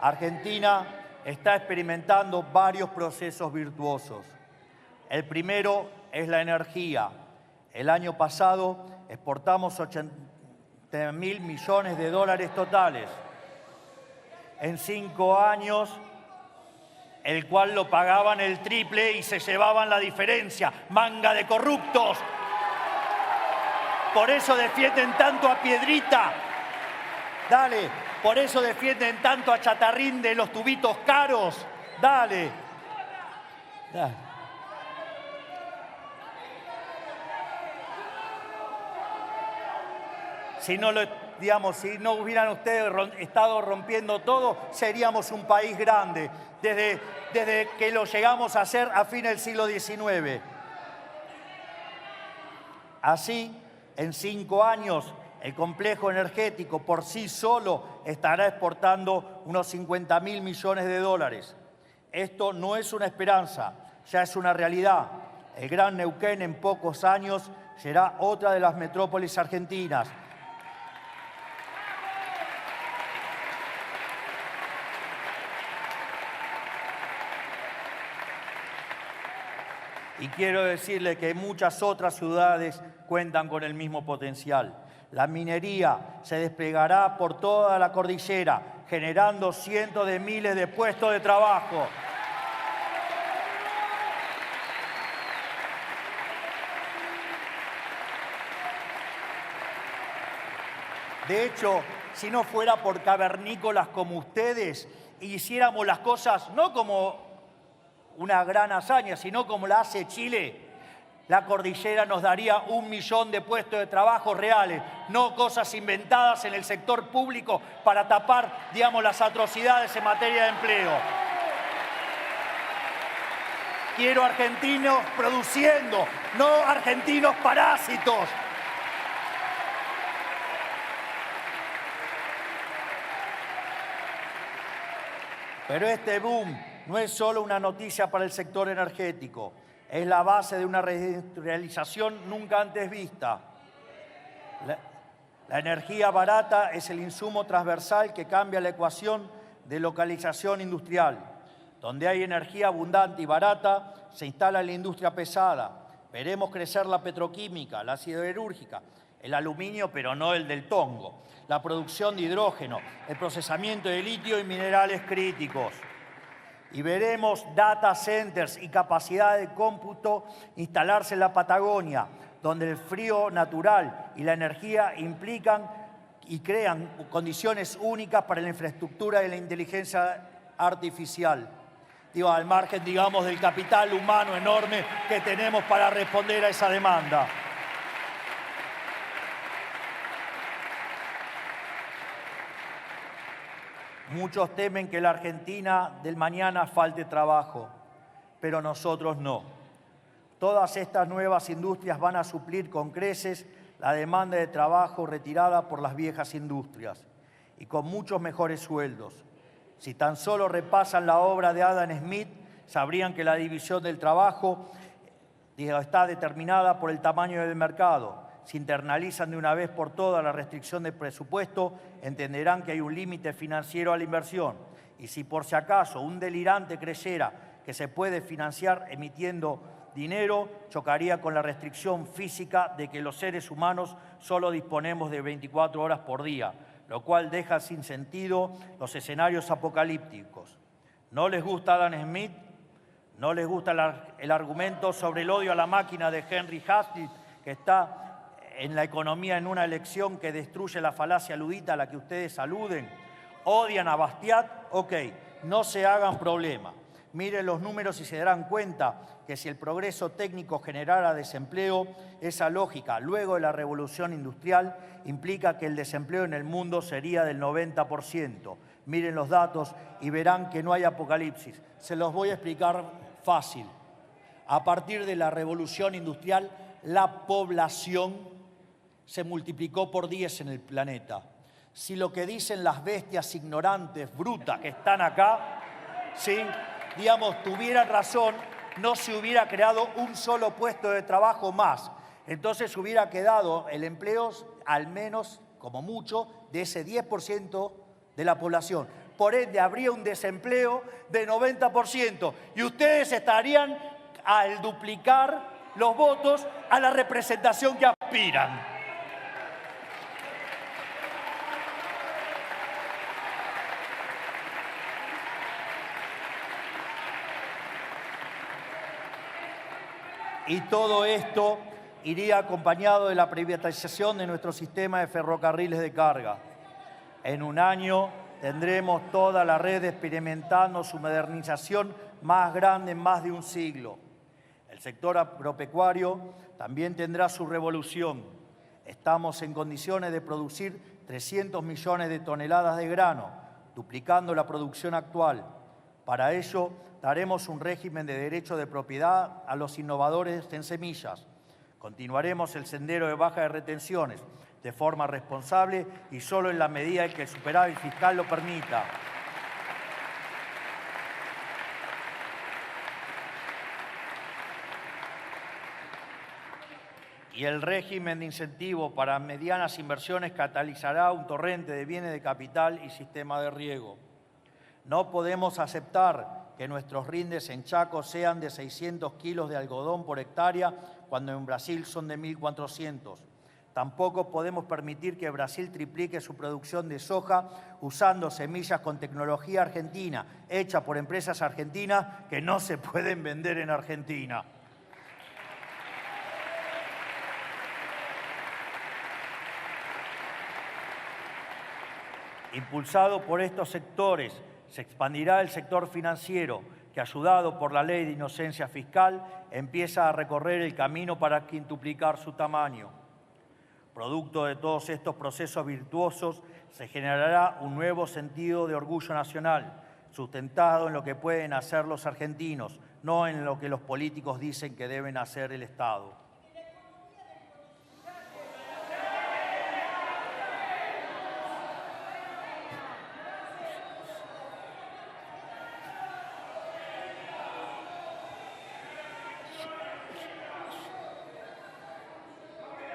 Argentina está experimentando varios procesos virtuosos. El primero es la energía. El año pasado exportamos 80.000 millones de dólares totales. En 5 años, el cual lo pagaban el triple y se llevaban la diferencia. ¡Manga de corruptos! Por eso defienden tanto a Piedrita. Dale, por eso defienden tanto a Chatarrín de los tubitos caros. Dale. Dale. Si no hubieran ustedes estado rompiendo todo, seríamos un país grande. Desde que lo llegamos a hacer a fin del siglo XIX. Así, en 5 años, el complejo energético por sí solo estará exportando unos 50.000 millones de dólares. Esto no es una esperanza, ya es una realidad. El Gran Neuquén en pocos años será otra de las metrópolis argentinas. Y quiero decirle que muchas otras ciudades cuentan con el mismo potencial. La minería se desplegará por toda la cordillera, generando cientos de miles de puestos de trabajo. De hecho, si no fuera por cavernícolas como ustedes, hiciéramos las cosas no como una gran hazaña, sino como la hace Chile, la cordillera nos daría 1 millón de puestos de trabajo reales, no cosas inventadas en el sector público para tapar, las atrocidades en materia de empleo. Quiero argentinos produciendo, no argentinos parásitos. Pero este boom no es solo una noticia para el sector energético, es la base de una realización nunca antes vista. La energía barata es el insumo transversal que cambia la ecuación de localización industrial. Donde hay energía abundante y barata, se instala la industria pesada. Veremos crecer la petroquímica, la siderúrgica, el aluminio, pero no el del tongo, la producción de hidrógeno, el procesamiento de litio y minerales críticos. Y veremos data centers y capacidad de cómputo instalarse en la Patagonia, donde el frío natural y la energía implican y crean condiciones únicas para la infraestructura de la inteligencia artificial. Al margen, del capital humano enorme que tenemos para responder a esa demanda. Muchos temen que la Argentina del mañana falte trabajo, pero nosotros no. Todas estas nuevas industrias van a suplir con creces la demanda de trabajo retirada por las viejas industrias y con muchos mejores sueldos. Si tan solo repasan la obra de Adam Smith, sabrían que la división del trabajo está determinada por el tamaño del mercado. Si internalizan de una vez por todas la restricción de presupuesto, entenderán que hay un límite financiero a la inversión. Y si por si acaso un delirante creyera que se puede financiar emitiendo dinero, chocaría con la restricción física de que los seres humanos solo disponemos de 24 horas por día, lo cual deja sin sentido los escenarios apocalípticos. ¿No les gusta Adam Smith? ¿No les gusta el argumento sobre el odio a la máquina de Henry Hazlitt, que está en la economía en una elección que destruye la falacia ludita a la que ustedes aluden? ¿Odian a Bastiat? Ok, no se hagan problema. Miren los números y se darán cuenta que si el progreso técnico generara desempleo, esa lógica, luego de la revolución industrial, implica que el desempleo en el mundo sería del 90%. Miren los datos y verán que no hay apocalipsis. Se los voy a explicar fácil. A partir de la revolución industrial, la población se multiplicó por 10 en el planeta. Si lo que dicen las bestias ignorantes, brutas que están acá, ¿sí?, digamos, tuvieran razón, no se hubiera creado un solo puesto de trabajo más. Entonces hubiera quedado el empleo, al menos, como mucho, de ese 10% de la población. Por ende, habría un desempleo de 90%. Y ustedes estarían al duplicar los votos a la representación que aspiran. Y todo esto iría acompañado de la privatización de nuestro sistema de ferrocarriles de carga. En un año tendremos toda la red experimentando su modernización más grande en más de un siglo. El sector agropecuario también tendrá su revolución. Estamos en condiciones de producir 300 millones de toneladas de grano, duplicando la producción actual. Para ello, daremos un régimen de derecho de propiedad a los innovadores en semillas. Continuaremos el sendero de baja de retenciones de forma responsable y solo en la medida en que el superávit fiscal lo permita. Y el régimen de incentivo para medianas inversiones catalizará un torrente de bienes de capital y sistema de riego. No podemos aceptar que nuestros rindes en Chaco sean de 600 kilos de algodón por hectárea, cuando en Brasil son de 1.400. Tampoco podemos permitir que Brasil triplique su producción de soja usando semillas con tecnología argentina, hecha por empresas argentinas que no se pueden vender en Argentina. Impulsado por estos sectores, se expandirá el sector financiero, que ayudado por la ley de inocencia fiscal, empieza a recorrer el camino para quintuplicar su tamaño. Producto de todos estos procesos virtuosos, se generará un nuevo sentido de orgullo nacional, sustentado en lo que pueden hacer los argentinos, no en lo que los políticos dicen que deben hacer el Estado.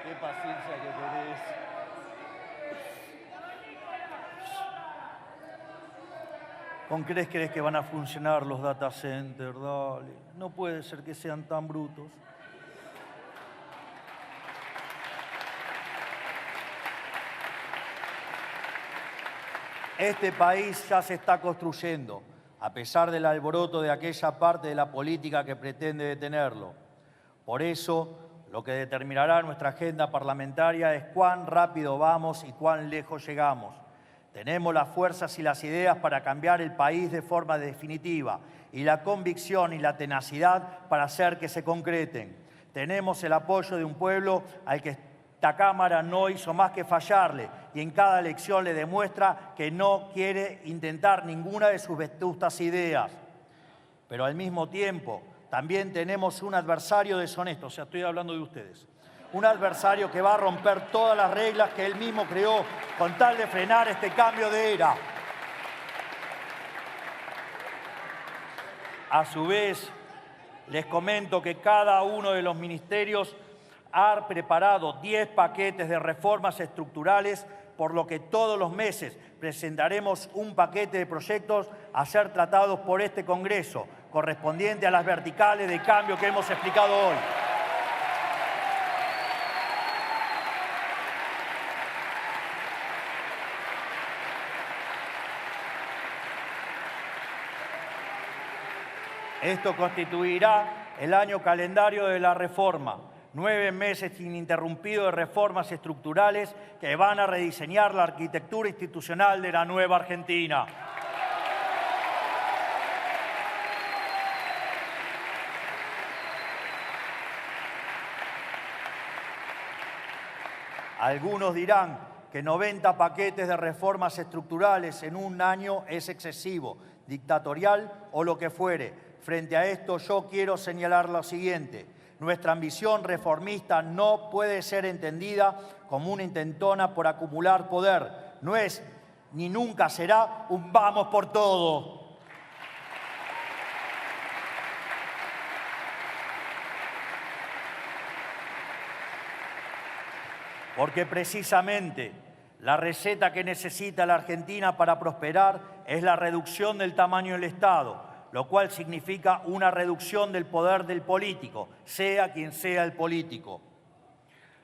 Qué paciencia que tenés. ¿Con qué crees que van a funcionar los data centers? Dale. No puede ser que sean tan brutos. Este país ya se está construyendo, a pesar del alboroto de aquella parte de la política que pretende detenerlo. Por eso, lo que determinará nuestra agenda parlamentaria es cuán rápido vamos y cuán lejos llegamos. Tenemos las fuerzas y las ideas para cambiar el país de forma definitiva y la convicción y la tenacidad para hacer que se concreten. Tenemos el apoyo de un pueblo al que esta Cámara no hizo más que fallarle y en cada elección le demuestra que no quiere intentar ninguna de sus vetustas ideas. Pero al mismo tiempo también tenemos un adversario deshonesto, o sea, estoy hablando de ustedes. Un adversario que va a romper todas las reglas que él mismo creó con tal de frenar este cambio de era. A su vez, les comento que cada uno de los ministerios ha preparado 10 paquetes de reformas estructurales, por lo que todos los meses presentaremos un paquete de proyectos a ser tratados por este Congreso, correspondiente a las verticales de cambio que hemos explicado hoy. Esto constituirá el año calendario de la reforma, 9 meses ininterrumpidos de reformas estructurales que van a rediseñar la arquitectura institucional de la nueva Argentina. Algunos dirán que 90 paquetes de reformas estructurales en un año es excesivo, dictatorial o lo que fuere. Frente a esto, yo quiero señalar lo siguiente. Nuestra ambición reformista no puede ser entendida como una intentona por acumular poder. No es, ni nunca será, un vamos por todo. Porque precisamente la receta que necesita la Argentina para prosperar es la reducción del tamaño del Estado, lo cual significa una reducción del poder del político, sea quien sea el político.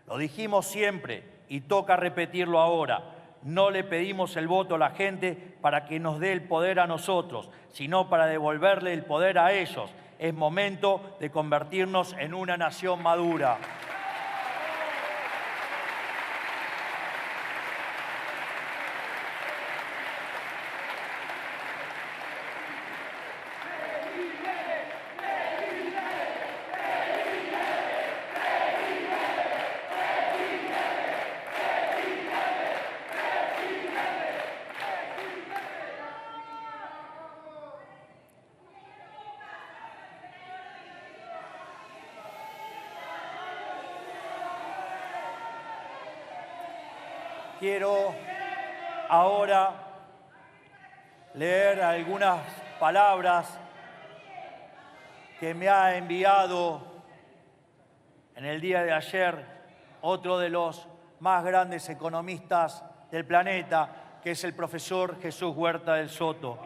Lo dijimos siempre y toca repetirlo ahora. No le pedimos el voto a la gente para que nos dé el poder a nosotros, sino para devolverle el poder a ellos. Es momento de convertirnos en una nación madura. Quiero ahora leer algunas palabras que me ha enviado en el día de ayer otro de los más grandes economistas del planeta, que es el profesor Jesús Huerta del Soto.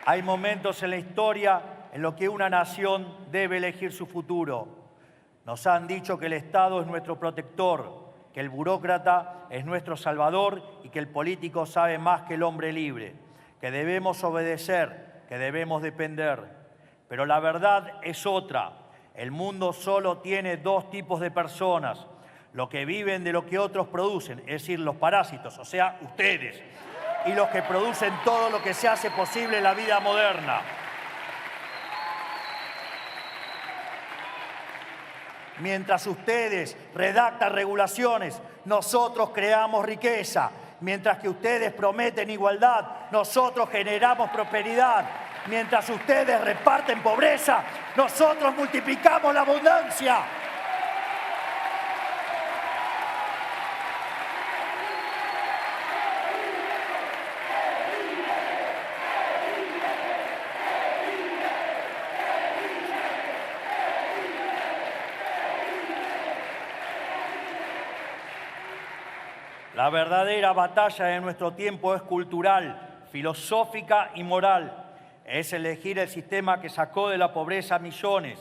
Hay momentos en la historia en los que una nación debe elegir su futuro. Nos han dicho que el Estado es nuestro protector, que el burócrata es nuestro salvador y que el político sabe más que el hombre libre, que debemos obedecer, que debemos depender. Pero la verdad es otra. El mundo solo tiene 2 tipos de personas: los que viven de lo que otros producen, es decir, los parásitos, o sea, ustedes, y los que producen todo lo que se hace posible en la vida moderna. Mientras ustedes redactan regulaciones, nosotros creamos riqueza. Mientras que ustedes prometen igualdad, nosotros generamos prosperidad. Mientras ustedes reparten pobreza, nosotros multiplicamos la abundancia. La verdadera batalla de nuestro tiempo es cultural, filosófica y moral. Es elegir el sistema que sacó de la pobreza a millones.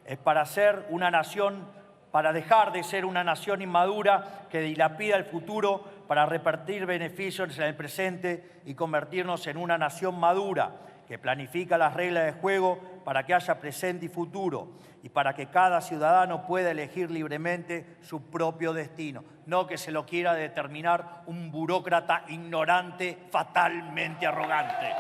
Es para ser una nación, para dejar de ser una nación inmadura que dilapida el futuro para repartir beneficios en el presente y convertirnos en una nación madura que planifica las reglas de juego para que haya presente y futuro y para que cada ciudadano pueda elegir libremente su propio destino, no que se lo quiera determinar un burócrata ignorante, fatalmente arrogante.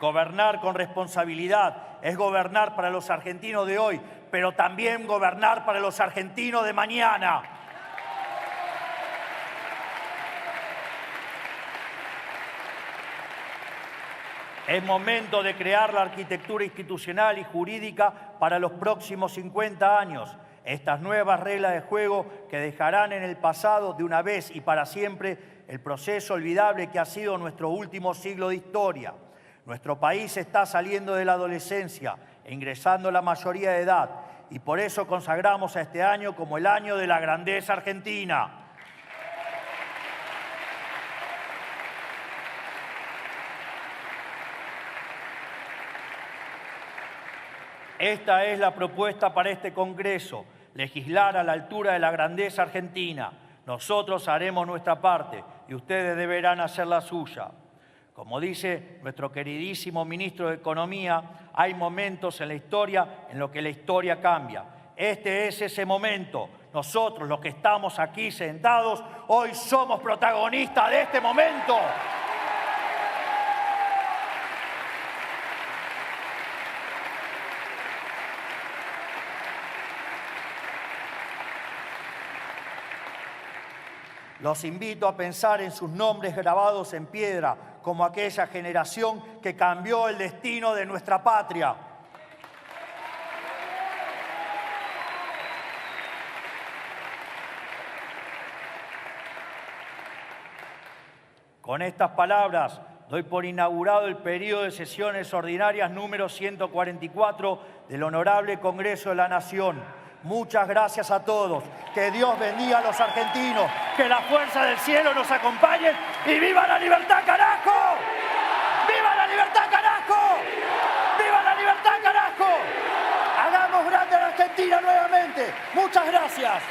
Gobernar con responsabilidad es gobernar para los argentinos de hoy, pero también gobernar para los argentinos de mañana. Es momento de crear la arquitectura institucional y jurídica para los próximos 50 años. Estas nuevas reglas de juego que dejarán en el pasado de una vez y para siempre el proceso olvidable que ha sido nuestro último siglo de historia. Nuestro país está saliendo de la adolescencia e ingresando a la mayoría de edad y por eso consagramos a este año como el año de la grandeza argentina. Esta es la propuesta para este Congreso, legislar a la altura de la grandeza argentina. Nosotros haremos nuestra parte y ustedes deberán hacer la suya. Como dice nuestro queridísimo ministro de Economía, hay momentos en la historia en los que la historia cambia. Este es ese momento. Nosotros, los que estamos aquí sentados, hoy somos protagonistas de este momento. Los invito a pensar en sus nombres grabados en piedra, como aquella generación que cambió el destino de nuestra patria. Con estas palabras doy por inaugurado el periodo de sesiones ordinarias número 144 del Honorable Congreso de la Nación. Muchas gracias a todos. Que Dios bendiga a los argentinos. Que la fuerza del cielo nos acompañe. ¡Y viva la libertad, carajo! ¡Viva la libertad, carajo! ¡Viva la libertad, carajo! Hagamos grande a la Argentina nuevamente. Muchas gracias.